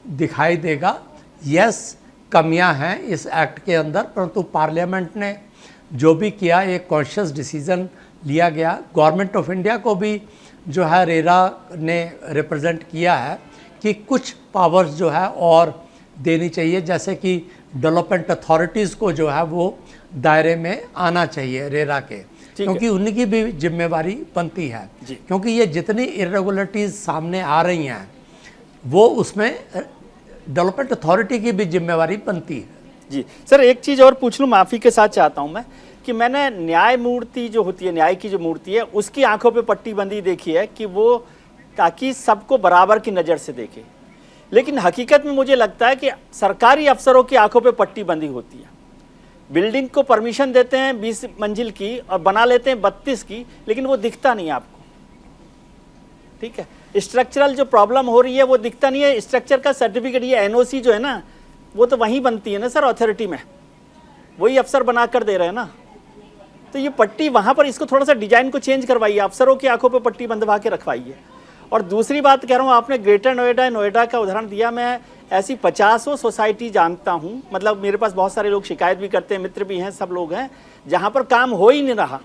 Speaker 3: दिखाई देगा। यस, कमियां हैं इस एक्ट के अंदर, परंतु पार्लियामेंट ने जो भी किया एक कॉन्शियस डिसीजन लिया गया। गवर्नमेंट ऑफ इंडिया को भी जो है रेरा ने रिप्रेजेंट किया है कि कुछ पावर्स जो है और देनी चाहिए, जैसे कि डेवलपमेंट अथॉरिटीज़ को जो है वो दायरे में आना चाहिए रेरा के, क्योंकि उनकी भी जिम्मेवारी बनती है। क्योंकि ये जितनी इरेगुलरिटीज़ सामने आ रही हैं वो उसमें डेवलपमेंट अथॉरिटी की भी जिम्मेवारी बनती है।
Speaker 1: जी सर, एक चीज़ और पूछ लूँ, माफ़ी के साथ चाहता हूँ मैं, कि मैंने न्याय मूर्ति जो होती है, न्याय की जो मूर्ति है, उसकी आंखों पे पट्टी बंदी देखी है कि वो ताकि सबको बराबर की नज़र से देखे, लेकिन हकीकत में मुझे लगता है कि सरकारी अफसरों की आंखों पे पट्टी बंदी होती है। बिल्डिंग को परमिशन देते हैं 20 मंजिल की और बना लेते हैं 32 की, लेकिन वो दिखता नहीं है आपको। ठीक है, स्ट्रक्चरल जो प्रॉब्लम हो रही है वो दिखता नहीं है। स्ट्रक्चर का सर्टिफिकेट, ये एनओसी जो है ना, वो तो वहीं बनती है ना सर, अथॉरिटी में, वही अफसर बना कर दे रहे हैं ना। तो ये पट्टी वहाँ पर, इसको थोड़ा सा डिजाइन को चेंज करवाइए, अफसरों की आंखों पे पट्टी बंधवा के रखवाइए। और दूसरी बात कह रहा हूँ, आपने ग्रेटर नोएडा का उदाहरण दिया, मैं ऐसी 50 सोसाइटी जानता हूँ, मतलब मेरे पास बहुत सारे लोग शिकायत भी करते हैं, मित्र भी हैं, सब लोग हैं, जहाँ पर काम हो ही नहीं रहा।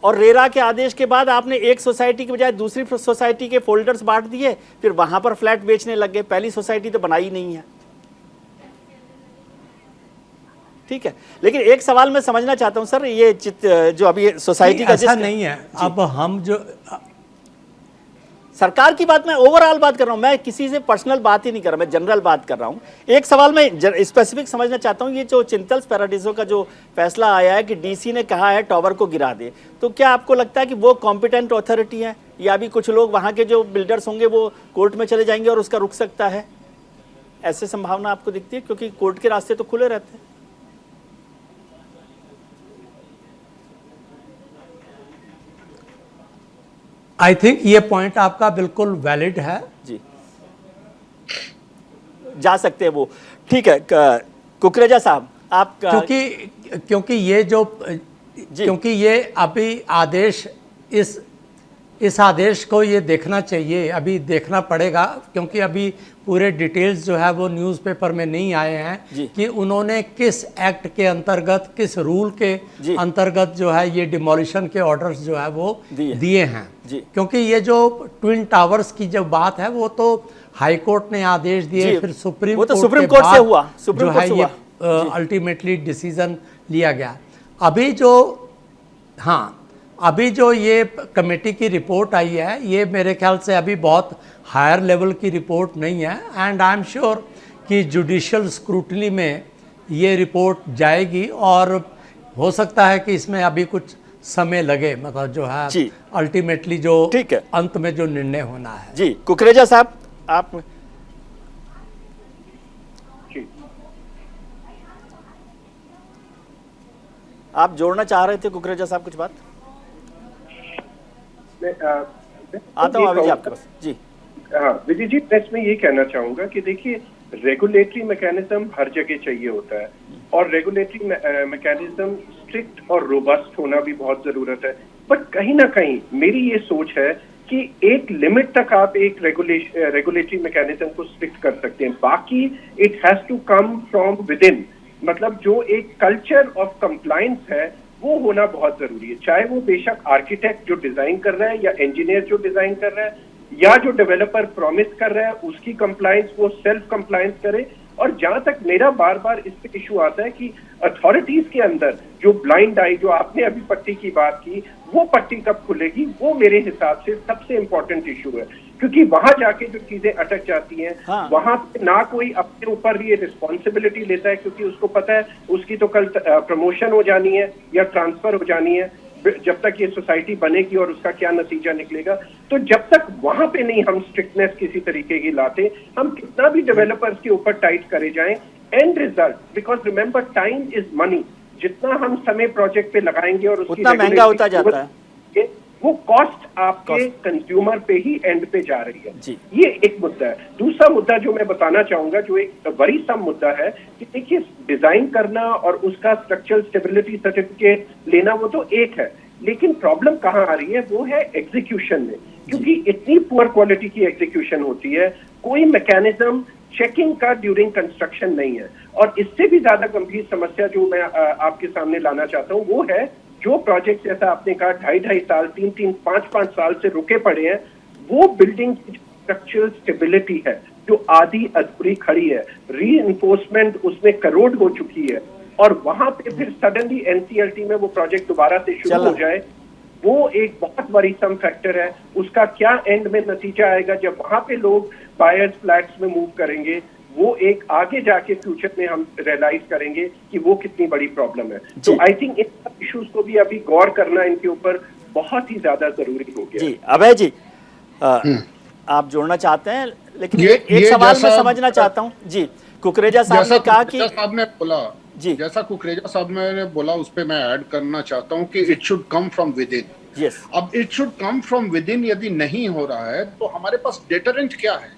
Speaker 1: और रेरा के आदेश के बाद आपने एक सोसाइटी के बजाय दूसरी सोसाइटी के फोल्डर्स बांट दिए, फिर वहाँ पर फ्लैट बेचने लग गए। पहली सोसाइटी तो बनाई नहीं है। ठीक है, लेकिन एक सवाल मैं समझना चाहता हूं सर, ये जो अभी सोसाइटी का
Speaker 3: ऐसा नहीं है। अब हम जो
Speaker 1: सरकार की बात, मैं ओवरऑल बात कर रहा हूं, मैं किसी से पर्सनल बात ही नहीं कर रहा, मैं जनरल बात कर रहा हूं। एक सवाल मैं स्पेसिफिक समझना चाहता हूं, ये जो चिंतल्स पैराडीजो का जो फैसला आया है कि डीसी ने कहा है टॉवर को गिरा दे, तो क्या आपको लगता है कि वो कॉम्पिटेंट अथॉरिटी है, या भी कुछ लोग वहां के जो बिल्डर्स होंगे वो कोर्ट में चले जाएंगे और उसका रुक सकता है? ऐसे संभावना आपको दिखती है, क्योंकि कोर्ट के रास्ते तो खुले रहते हैं।
Speaker 3: आई थिंक ये पॉइंट आपका बिल्कुल वैलिड है
Speaker 1: जी। जा सकते हैं वो। ठीक है कुकरेजा साहब, आप
Speaker 3: क्योंकि ये जो क्योंकि ये अभी आदेश इस आदेश को ये देखना चाहिए, अभी देखना पड़ेगा, क्योंकि अभी पूरे डिटेल्स जो है वो न्यूज़पेपर में नहीं आए हैं कि उन्होंने किस एक्ट के अंतर्गत, किस रूल के अंतर्गत जो है ये डिमोलिशन के ऑर्डर्स जो है वो दिए हैं। क्योंकि ये जो ट्विन टावर्स की जो बात है वो तो हाई कोर्ट ने आदेश दिए, फिर सुप्रीम कोर्ट से हुआ, जो है ये अल्टीमेटली डिसीजन लिया गया। अभी जो ये कमेटी की रिपोर्ट आई है, ये मेरे ख्याल से अभी बहुत हायर लेवल की रिपोर्ट नहीं है, एंड आई एम श्योर कि जुडिशियल स्क्रूटनी में ये रिपोर्ट जाएगी और हो सकता है कि इसमें अभी कुछ समय लगे, मतलब जो है अल्टीमेटली जो अंत में जो निर्णय होना है।
Speaker 1: जी कुकरेजा साहब, आप जोड़ना चाह रहे थे कुकरेजा साहब कुछ बात? आता हूँ अभी आपके पास। जी
Speaker 7: हाँ विजय जी, मैं इसमें ये कहना चाहूंगा कि देखिए रेगुलेटरी मैकेनिज्म हर जगह चाहिए होता है, और रेगुलेटरी मैकेनिज्म स्ट्रिक्ट और रोबस्ट होना भी बहुत जरूरत है। बट कहीं ना कहीं मेरी ये सोच है कि एक लिमिट तक आप एक रेगुलेटरी मैकेनिज्म को स्ट्रिक्ट कर सकते हैं, बाकी it has to come from within. मतलब जो एक कल्चर ऑफ कंप्लायंस है वो होना बहुत जरूरी है, चाहे वो बेशक आर्किटेक्ट जो डिजाइन कर रहा है या इंजीनियर जो डिजाइन कर रहा है या जो डेवलपर प्रॉमिस कर रहा है उसकी कंप्लायंस वो सेल्फ कंप्लायंस करे। और जहां तक मेरा बार बार इस पे इशू आता है कि अथॉरिटीज के अंदर जो ब्लाइंड आई, जो आपने अभी पट्टी की बात की, वो पट्टी कब खुलेगी, वो मेरे हिसाब से सबसे इंपॉर्टेंट इशू है। क्योंकि वहां जाके जो चीजें अटक जाती हैं, वहां पे ना कोई अपने ऊपर ये रिस्पॉन्सिबिलिटी लेता है, क्योंकि उसको पता है उसकी तो कल प्रमोशन हो जानी है या ट्रांसफर हो जानी है, जब तक ये सोसाइटी बनेगी और उसका क्या नतीजा निकलेगा। तो जब तक वहां पे नहीं हम स्ट्रिक्टनेस किसी तरीके की लाते, हम कितना भी डेवलपर्स के ऊपर टाइट करे जाएं, and result, because remember time is money, जितना हम समय प्रोजेक्ट पे लगाएंगे और उसकी
Speaker 1: उतना महंगा होता जाता है,
Speaker 7: वो कॉस्ट आपके कंज्यूमर पे ही एंड पे जा रही है। ये एक मुद्दा है। दूसरा मुद्दा जो मैं बताना चाहूंगा, जो एक वरीसम मुद्दा है, कि देखिए डिजाइन करना और उसका स्ट्रक्चरल स्टेबिलिटी सर्टिफिकेट लेना वो तो एक है, लेकिन प्रॉब्लम कहाँ आ रही है वो है एग्जीक्यूशन में, क्योंकि इतनी पुअर क्वालिटी की एग्जीक्यूशन होती है, कोई मैकेनिज्म चेकिंग का ड्यूरिंग कंस्ट्रक्शन नहीं है। और इससे भी ज्यादा गंभीर समस्या जो मैं आपके सामने लाना चाहता हूँ वो है जो प्रोजेक्ट जैसा आपने कहा 2.5 साल 3-3 5-5 साल से रुके पड़े हैं, वो बिल्डिंग की स्ट्रक्चरल स्टेबिलिटी है जो आधी अधूरी खड़ी है, री-इन्फोर्समेंट उसमें करोड़ हो चुकी है, और वहां पे फिर सडनली एनसीएलटी में वो प्रोजेक्ट दोबारा से शुरू हो जाए, वो एक बहुत वरीसम फैक्टर है। उसका क्या एंड में नतीजा आएगा जब वहां पे लोग बायर्स फ्लैट्स में मूव करेंगे, वो एक आगे जाके फ्यूचर में हम रियलाइज करेंगे कि वो कितनी बड़ी प्रॉब्लम है। तो आई थिंक इन इश्यूज को भी अभी गौर करना इनके ऊपर बहुत ही ज्यादा जरूरी हो गया।
Speaker 1: जी अभय जी, आप जोड़ना चाहते हैं, लेकिन एक सवाल मैं समझना चाहता हूँ। जी कुकरेजा साहब ने कहा कि
Speaker 4: जी जैसा कुकरेजा साहब ने बोला उस पर मैं ऐड करना चाहता हूँ कि it should come from within. अब it should come from within यदि नहीं हो रहा है तो हमारे पास डेटरेंट क्या है?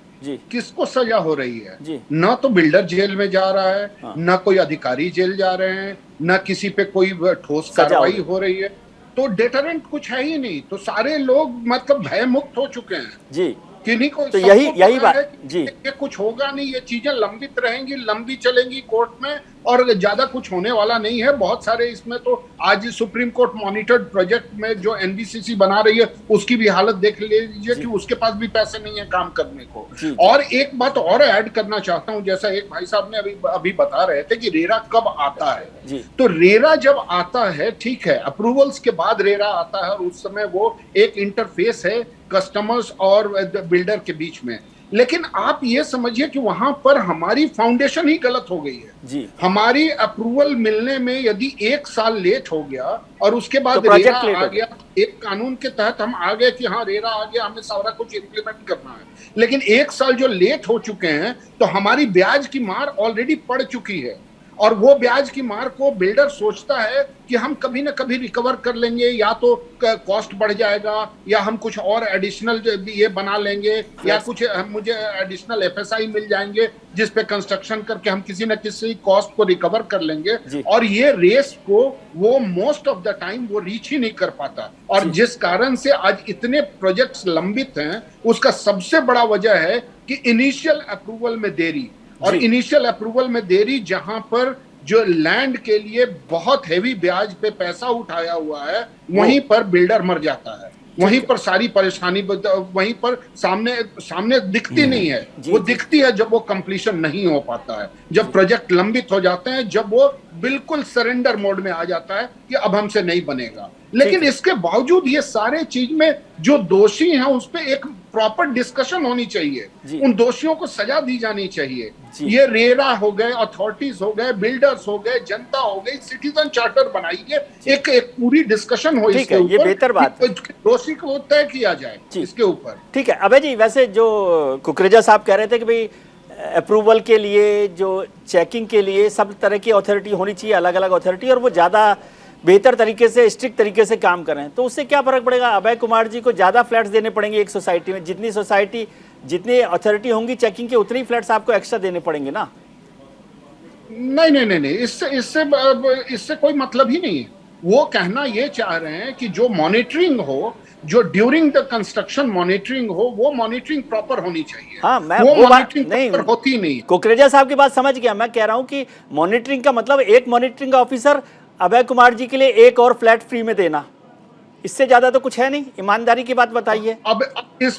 Speaker 4: किसको सजा हो रही है? ना तो बिल्डर जेल में जा रहा है, ना कोई अधिकारी जेल जा रहे हैं, ना किसी पे कोई ठोस कार्रवाई हो रही है, तो डेटरेंट कुछ है ही नहीं। तो सारे लोग मतलब भय मुक्त हो चुके हैं जी, किन्हीं को
Speaker 1: तो यही बात जी,
Speaker 4: ये कुछ होगा नहीं, ये चीजें लंबित रहेंगी, लंबी चलेंगी कोर्ट में, और ज्यादा कुछ होने वाला नहीं है। बहुत सारे इसमें तो आज सुप्रीम कोर्ट मॉनिटर्ड प्रोजेक्ट में जो एनबीसीसी बना रही है उसकी भी हालत देख लीजिए कि उसके पास भी पैसे नहीं है काम करने को। और एक बात और ऐड करना चाहता हूं, जैसा एक भाई साहब ने अभी बता रहे थे कि रेरा कब आता है, तो रेरा जब आता है ठीक है, अप्रूवल्स के बाद रेरा आता है, और उस समय वो एक इंटरफेस है कस्टमर्स और बिल्डर के बीच में। लेकिन आप ये समझिए कि वहां पर हमारी फाउंडेशन ही गलत हो गई है जी। हमारी अप्रूवल मिलने में यदि 1 साल लेट हो गया और उसके बाद तो रेरा आ गया, एक कानून के तहत हम आ गए कि हाँ रेरा आ गया, हमें सारा कुछ इम्प्लीमेंट करना है, लेकिन 1 साल जो लेट हो चुके हैं तो हमारी ब्याज की मार ऑलरेडी पड़ चुकी है। और वो ब्याज की मार को बिल्डर सोचता है कि हम कभी ना कभी रिकवर कर लेंगे, या तो कॉस्ट बढ़ जाएगा या हम कुछ और एडिशनल ये बना लेंगे या कुछ मुझे एडिशनल एफएसआई मिल जाएंगे जिस पे कंस्ट्रक्शन करके हम किसी न किसी कॉस्ट को रिकवर कर लेंगे, और ये रेस को वो मोस्ट ऑफ द टाइम वो रीच ही नहीं कर पाता। और जिस कारण से आज इतने प्रोजेक्ट्स लंबित हैं उसका सबसे बड़ा वजह है कि इनिशियल अप्रूवल में देरी, और इनिशियल अप्रूवल में देरी जहां पर जो लैंड के लिए बहुत हेवी ब्याज पे पैसा उठाया हुआ है वहीं पर बिल्डर मर जाता है, वहीं पर सारी परेशानी वहीं पर सामने दिखती नहीं है। वो दिखती है जब वो कंप्लीशन नहीं हो पाता है, जब प्रोजेक्ट लंबित हो जाते हैं, जब वो बिल्कुल सरेंडर मोड में आ जाता है कि अब हमसे नहीं बनेगा। लेकिन इसके बावजूद ये सारे चीज में जो दोषी हैं उस पर एक प्रॉपर डिस्कशन होनी चाहिए, उन दोषियों को सजा दी जानी चाहिए। ये रेरा हो गए, अथॉरिटीज हो गए, बिल्डर्स हो गए, जनता हो गई, सिटीजन चार्टर बनाइए, एक पूरी डिस्कशन हो इसके ऊपर,
Speaker 1: ये बेहतर बात है।
Speaker 4: दोषी को तय किया जाए इसके ऊपर।
Speaker 1: ठीक है अभय जी, वैसे जो कुकरेजा साहब कह रहे थे कि भाई अप्रूवल के लिए, जो चेकिंग के लिए सब तरह की अथॉरिटी होनी चाहिए, अलग अलग अथॉरिटी, और वो ज़्यादा बेहतर तरीके से, स्ट्रिक्ट तरीके से काम कर रहे हैं, तो उससे क्या फर्क पड़ेगा? अभय कुमार जी को ज़्यादा फ्लैट्स देने पड़ेंगे एक सोसाइटी में, जितनी अथॉरिटी होंगी चेकिंग के उतने ही फ्लैट्स आपको एक्स्ट्रा देने पड़ेंगे ना?
Speaker 4: नहीं, इससे कोई मतलब ही नहीं है। वो कहना ये चाह रहे हैं कि जो मॉनिटरिंग हो, जो ड्यूरिंग द कंस्ट्रक्शन मॉनिटरिंग हो, वो मॉनिटरिंग प्रॉपर होनी चाहिए।
Speaker 1: हाँ, मैं
Speaker 4: वो
Speaker 1: मॉनिटरिंग नहीं
Speaker 4: होती नहीं।
Speaker 1: कुकरेजा साहब की बात समझ गया। मैं कह रहा हूँ कि मॉनिटरिंग का मतलब एक मॉनिटरिंग ऑफिसर अभय कुमार जी के लिए एक और फ्लैट फ्री में देना, इससे ज्यादा तो कुछ है नहीं। ईमानदारी की बात बताइए।
Speaker 4: अब इस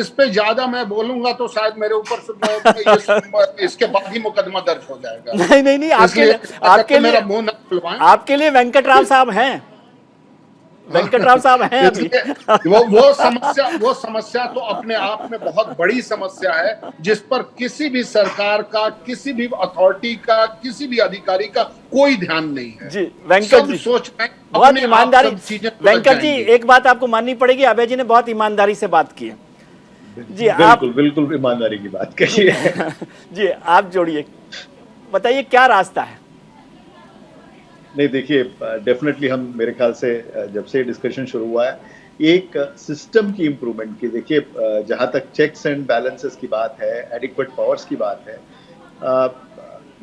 Speaker 4: पे ज्यादा मैं बोलूंगा तो शायद मेरे ऊपर इसके बाद ही मुकदमा दर्ज हो जाएगा।
Speaker 1: नहीं, आपके लिए वेंकटराव साहब हैं, वेंकटराव साहब हैं अभी।
Speaker 4: वो समस्या तो अपने आप में बहुत बड़ी समस्या है, जिस पर किसी भी सरकार का, किसी भी अथॉरिटी का, किसी भी अधिकारी का कोई ध्यान नहीं है।
Speaker 1: जी वेंकट जी,
Speaker 4: सोच रहे हैं
Speaker 1: बहुत ईमानदारी। वेंकट जी एक बात आपको माननी पड़ेगी, अभय जी ने बहुत ईमानदारी से बात की है। जी
Speaker 5: बिल्कुल ईमानदारी की बात कही है।
Speaker 1: जी आप जोड़िए, बताइए क्या रास्ता है?
Speaker 5: नहीं देखिए, डेफिनेटली हम, मेरे ख्याल से जब से डिस्कशन शुरू हुआ है, एक सिस्टम की इम्प्रूवमेंट की, देखिए जहाँ तक चेक्स एंड बैलेंसेस की बात है, एडिक्वेट पावर्स की बात है,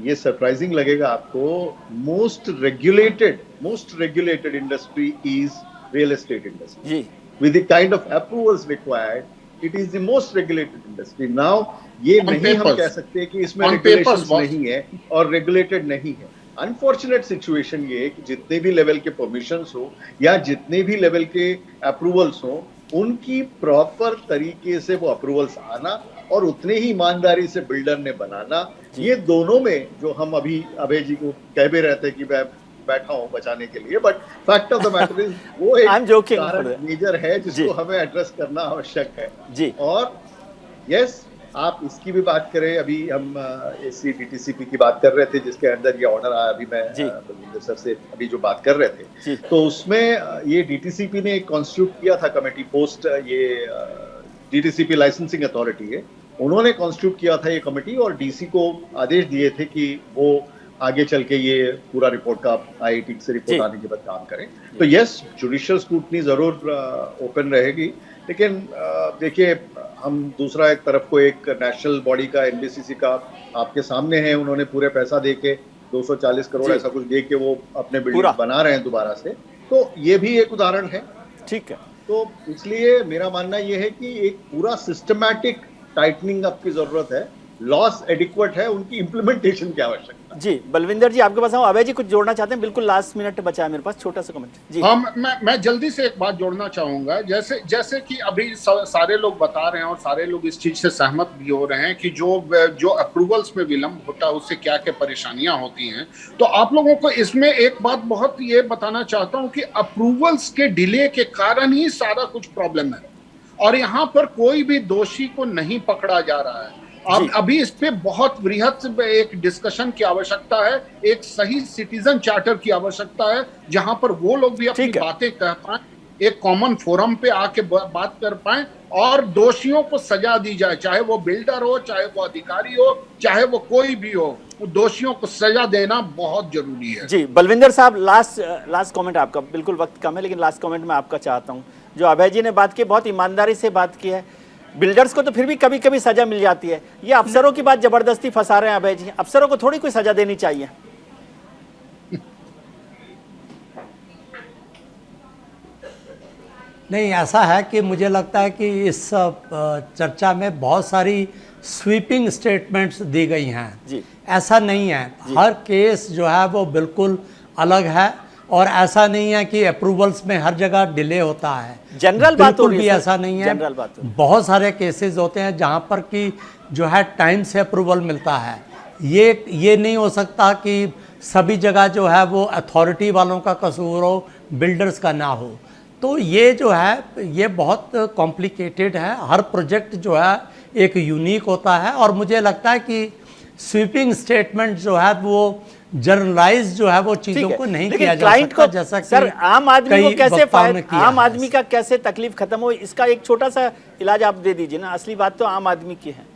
Speaker 5: ये सरप्राइजिंग लगेगा आपको, most regulated industry is real estate industry. With the kind of approvals required, it is the most regulated industry. Now ये नहीं हम कह सकते कि इसमें रेगुलेशंस नहीं है और रेगुलेटेड नहीं है। अनफॉर्चुनेट सिचुएशन ये कि जितने भी लेवल के परमिशंस हो या जितने भी लेवल के अप्रूवल्स हो, उनकी प्रॉपर तरीके से वो अप्रूवल्स आना और उतने ही ईमानदारी से बिल्डर ने बनाना, ये दोनों में जो हम अभी अभय जी को कह भी रहते हैं कि मैं बैठा हूं बचाने के लिए, but fact of the matter is वो एक कारण मेजर है जिसको हमें एड्रेस करना आवश्यक है जी। और यस, आप इसकी भी बात करें, अभी हम एसी डीटीसीपी की बात कर रहे थे जिसके अंदर ये ऑर्डर आया, अभी मैं बलविंदर सर से अभी जो बात कर रहे थे, तो उसमें ये डीटीसीपी ने कॉन्स्टिट्यूट किया था कमेटी पोस्ट, ये डीटीसीपी लाइसेंसिंग अथॉरिटी है, उन्होंने कॉन्स्टिट्यूट किया था ये कमेटी और डीसी को आदेश दिए थे कि वो आगे चल के ये पूरा रिपोर्ट का आईआईटी से रिपोर्ट आने के बाद काम करें। तो यस, जुडिशियल स्क्रूटनी जरूर ओपन रहेगी, लेकिन देखिए हम दूसरा एक तरफ को एक नेशनल बॉडी का, एनबीसीसी का आपके सामने है, उन्होंने पूरे पैसा दे के 240 करोड़ ऐसा कुछ दे के वो अपने बिल्डिंग बना रहे हैं दोबारा से, तो ये भी एक उदाहरण है।
Speaker 1: ठीक है,
Speaker 5: तो इसलिए मेरा मानना ये है कि एक पूरा सिस्टमैटिक टाइटनिंग अप की जरूरत है, लॉस एडिक्वेट है, उनकी इम्प्लीमेंटेशन की आवश्यकता
Speaker 1: जी। बलविंदर जी आपके पास हूं, अभय जी कुछ जोड़ना चाहते हैं? बिल्कुल लास्ट मिनट बचा है मेरे पास, छोटा सा कमेंट जी।
Speaker 4: हाँ, मैं जल्दी से एक बात जोड़ना चाहूंगा, जैसे कि अभी सारे लोग बता रहे हैं और सारे लोग इस चीज से सहमत भी हो रहे हैं कि जो अप्रूवल्स में विलंब होता है उससे क्या क्या परेशानियां होती हैं। तो आप लोगों को इसमें एक बात बहुत ये बताना चाहता हूं कि अप्रूवल्स के डिले के कारण ही सारा कुछ प्रॉब्लम है, और यहाँ पर कोई भी दोषी को नहीं पकड़ा जा रहा है। अब अभी इस पे बहुत वृहद एक डिस्कशन की आवश्यकता है, एक सही सिटीजन चार्टर की आवश्यकता है, जहां पर वो लोग भी अपनी बातें कह पाए, एक कॉमन फोरम पे आके बात कर पाए और दोषियों को सजा दी जाए, चाहे वो बिल्डर हो, चाहे वो अधिकारी हो, चाहे वो कोई भी हो, दोषियों को सजा देना बहुत जरूरी है।
Speaker 1: जी बलविंदर साहब, लास्ट कमेंट आपका, बिल्कुल वक्त कम है लेकिन लास्ट कमेंट मैं आपका चाहता हूं। जो अभय जी ने बात की, बहुत ईमानदारी से बात की है। बिल्डर्स को तो फिर भी कभी कभी सजा मिल जाती है, ये अफसरों की बात जबरदस्ती फंसा रहे हैं अभय जी। अफसरों को थोड़ी कोई सजा देनी चाहिए।
Speaker 3: नहीं, ऐसा है कि मुझे लगता है कि इस चर्चा में बहुत सारी स्वीपिंग स्टेटमेंट्स दी गई हैं
Speaker 1: जी।
Speaker 3: ऐसा नहीं है, हर केस जो है वो बिल्कुल अलग है और ऐसा नहीं है कि अप्रूवल्स में हर जगह डिले होता है।
Speaker 1: जनरल बात हो
Speaker 3: बिल्कुल
Speaker 1: रही
Speaker 3: भी
Speaker 1: है,
Speaker 3: ऐसा नहीं है।
Speaker 1: जनरल बात हो रही है।
Speaker 3: बहुत सारे केसेस होते हैं जहाँ पर कि जो है टाइम से अप्रूवल मिलता है। ये नहीं हो सकता कि सभी जगह जो है वो अथॉरिटी वालों का कसूर हो, बिल्डर्स का ना हो। तो ये जो है ये बहुत कॉम्प्लिकेटेड है, हर प्रोजेक्ट जो है एक यूनिक होता है और मुझे लगता है कि स्वीपिंग स्टेटमेंट जो है वो जनरलाइज जो है वो चीज़ों को नहीं किया जा सकता। जैसा कि
Speaker 1: सर आम आदमी को कैसे आम
Speaker 3: है।
Speaker 1: आदमी का कैसे तकलीफ खत्म हो, इसका एक छोटा सा इलाज आप दे दीजिए ना। असली बात तो आम आदमी की है।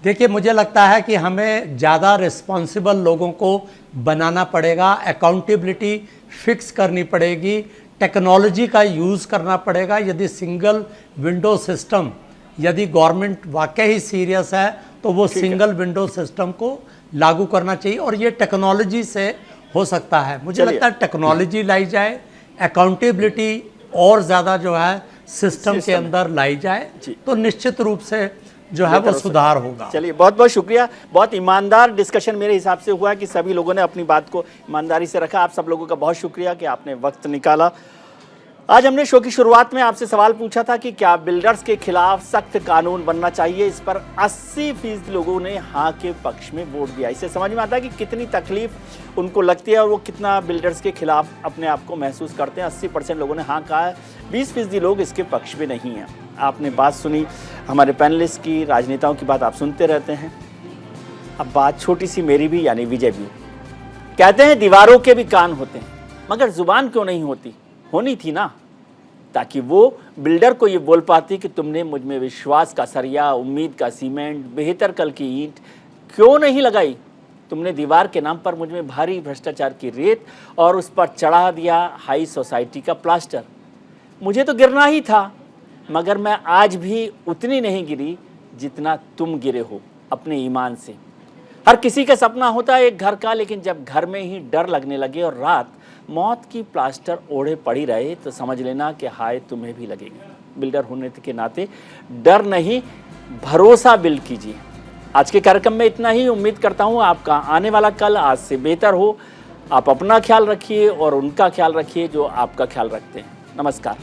Speaker 3: देखिए, मुझे लगता है कि हमें ज़्यादा रिस्पॉन्सिबल लोगों को बनाना पड़ेगा, अकाउंटेबिलिटी फिक्स करनी पड़ेगी, टेक्नोलॉजी का यूज़ करना पड़ेगा। यदि सिंगल विंडो सिस्टम, यदि गवर्नमेंट वाकई ही सीरियस है तो वो सिंगल विंडो सिस्टम को लागू करना चाहिए और ये टेक्नोलॉजी से हो सकता है। मुझे लगता है टेक्नोलॉजी लाई जाए, अकाउंटेबिलिटी और ज़्यादा जो है सिस्टम के अंदर लाई जाए तो निश्चित रूप से जो है वो सुधार होगा।
Speaker 1: चलिए, बहुत बहुत शुक्रिया। बहुत ईमानदार डिस्कशन मेरे हिसाब से हुआ है कि सभी लोगों ने अपनी बात को ईमानदारी से रखा। आप सब लोगों का बहुत शुक्रिया कि आपने वक्त निकाला। आज हमने शो की शुरुआत में आपसे सवाल पूछा था कि क्या बिल्डर्स के खिलाफ सख्त कानून बनना चाहिए। इस पर 80% लोगों ने हाँ के पक्ष में वोट दिया। इससे समझ में आता है कि कितनी तकलीफ उनको लगती है और वो कितना बिल्डर्स के खिलाफ अपने आप को महसूस करते हैं। 80% लोगों ने हाँ कहा है, 20% लोग इसके पक्ष में नहीं हैं। आपने बात सुनी हमारे पैनलिस्ट की, राजनेताओं की बात आप सुनते रहते हैं। अब बात छोटी सी मेरी भी, यानी विजय भी। कहते हैं दीवारों के भी कान होते हैं, मगर जुबान क्यों नहीं होती? होनी थी ना, ताकि वो बिल्डर को ये बोल पाती कि तुमने मुझ में विश्वास का सरिया, उम्मीद का सीमेंट, बेहतर कल की ईंट क्यों नहीं लगाई? तुमने दीवार के नाम पर मुझ में भारी भ्रष्टाचार की रेत और उस पर चढ़ा दिया हाई सोसाइटी का प्लास्टर। मुझे तो गिरना ही था, मगर मैं आज भी उतनी नहीं गिरी जितना तुम गिरे हो अपने ईमान से। हर किसी का सपना होता है एक घर का, लेकिन जब घर में ही डर लगने लगे और रात मौत की प्लास्टर ओढ़े पड़ी रहे तो समझ लेना कि हाय तुम्हें भी लगेगी। बिल्डर होने के नाते डर नहीं, भरोसा बिल्ड कीजिए। आज के कार्यक्रम में इतना ही। उम्मीद करता हूँ आपका आने वाला कल आज से बेहतर हो। आप अपना ख्याल रखिए और उनका ख्याल रखिए जो आपका ख्याल रखते हैं। नमस्कार।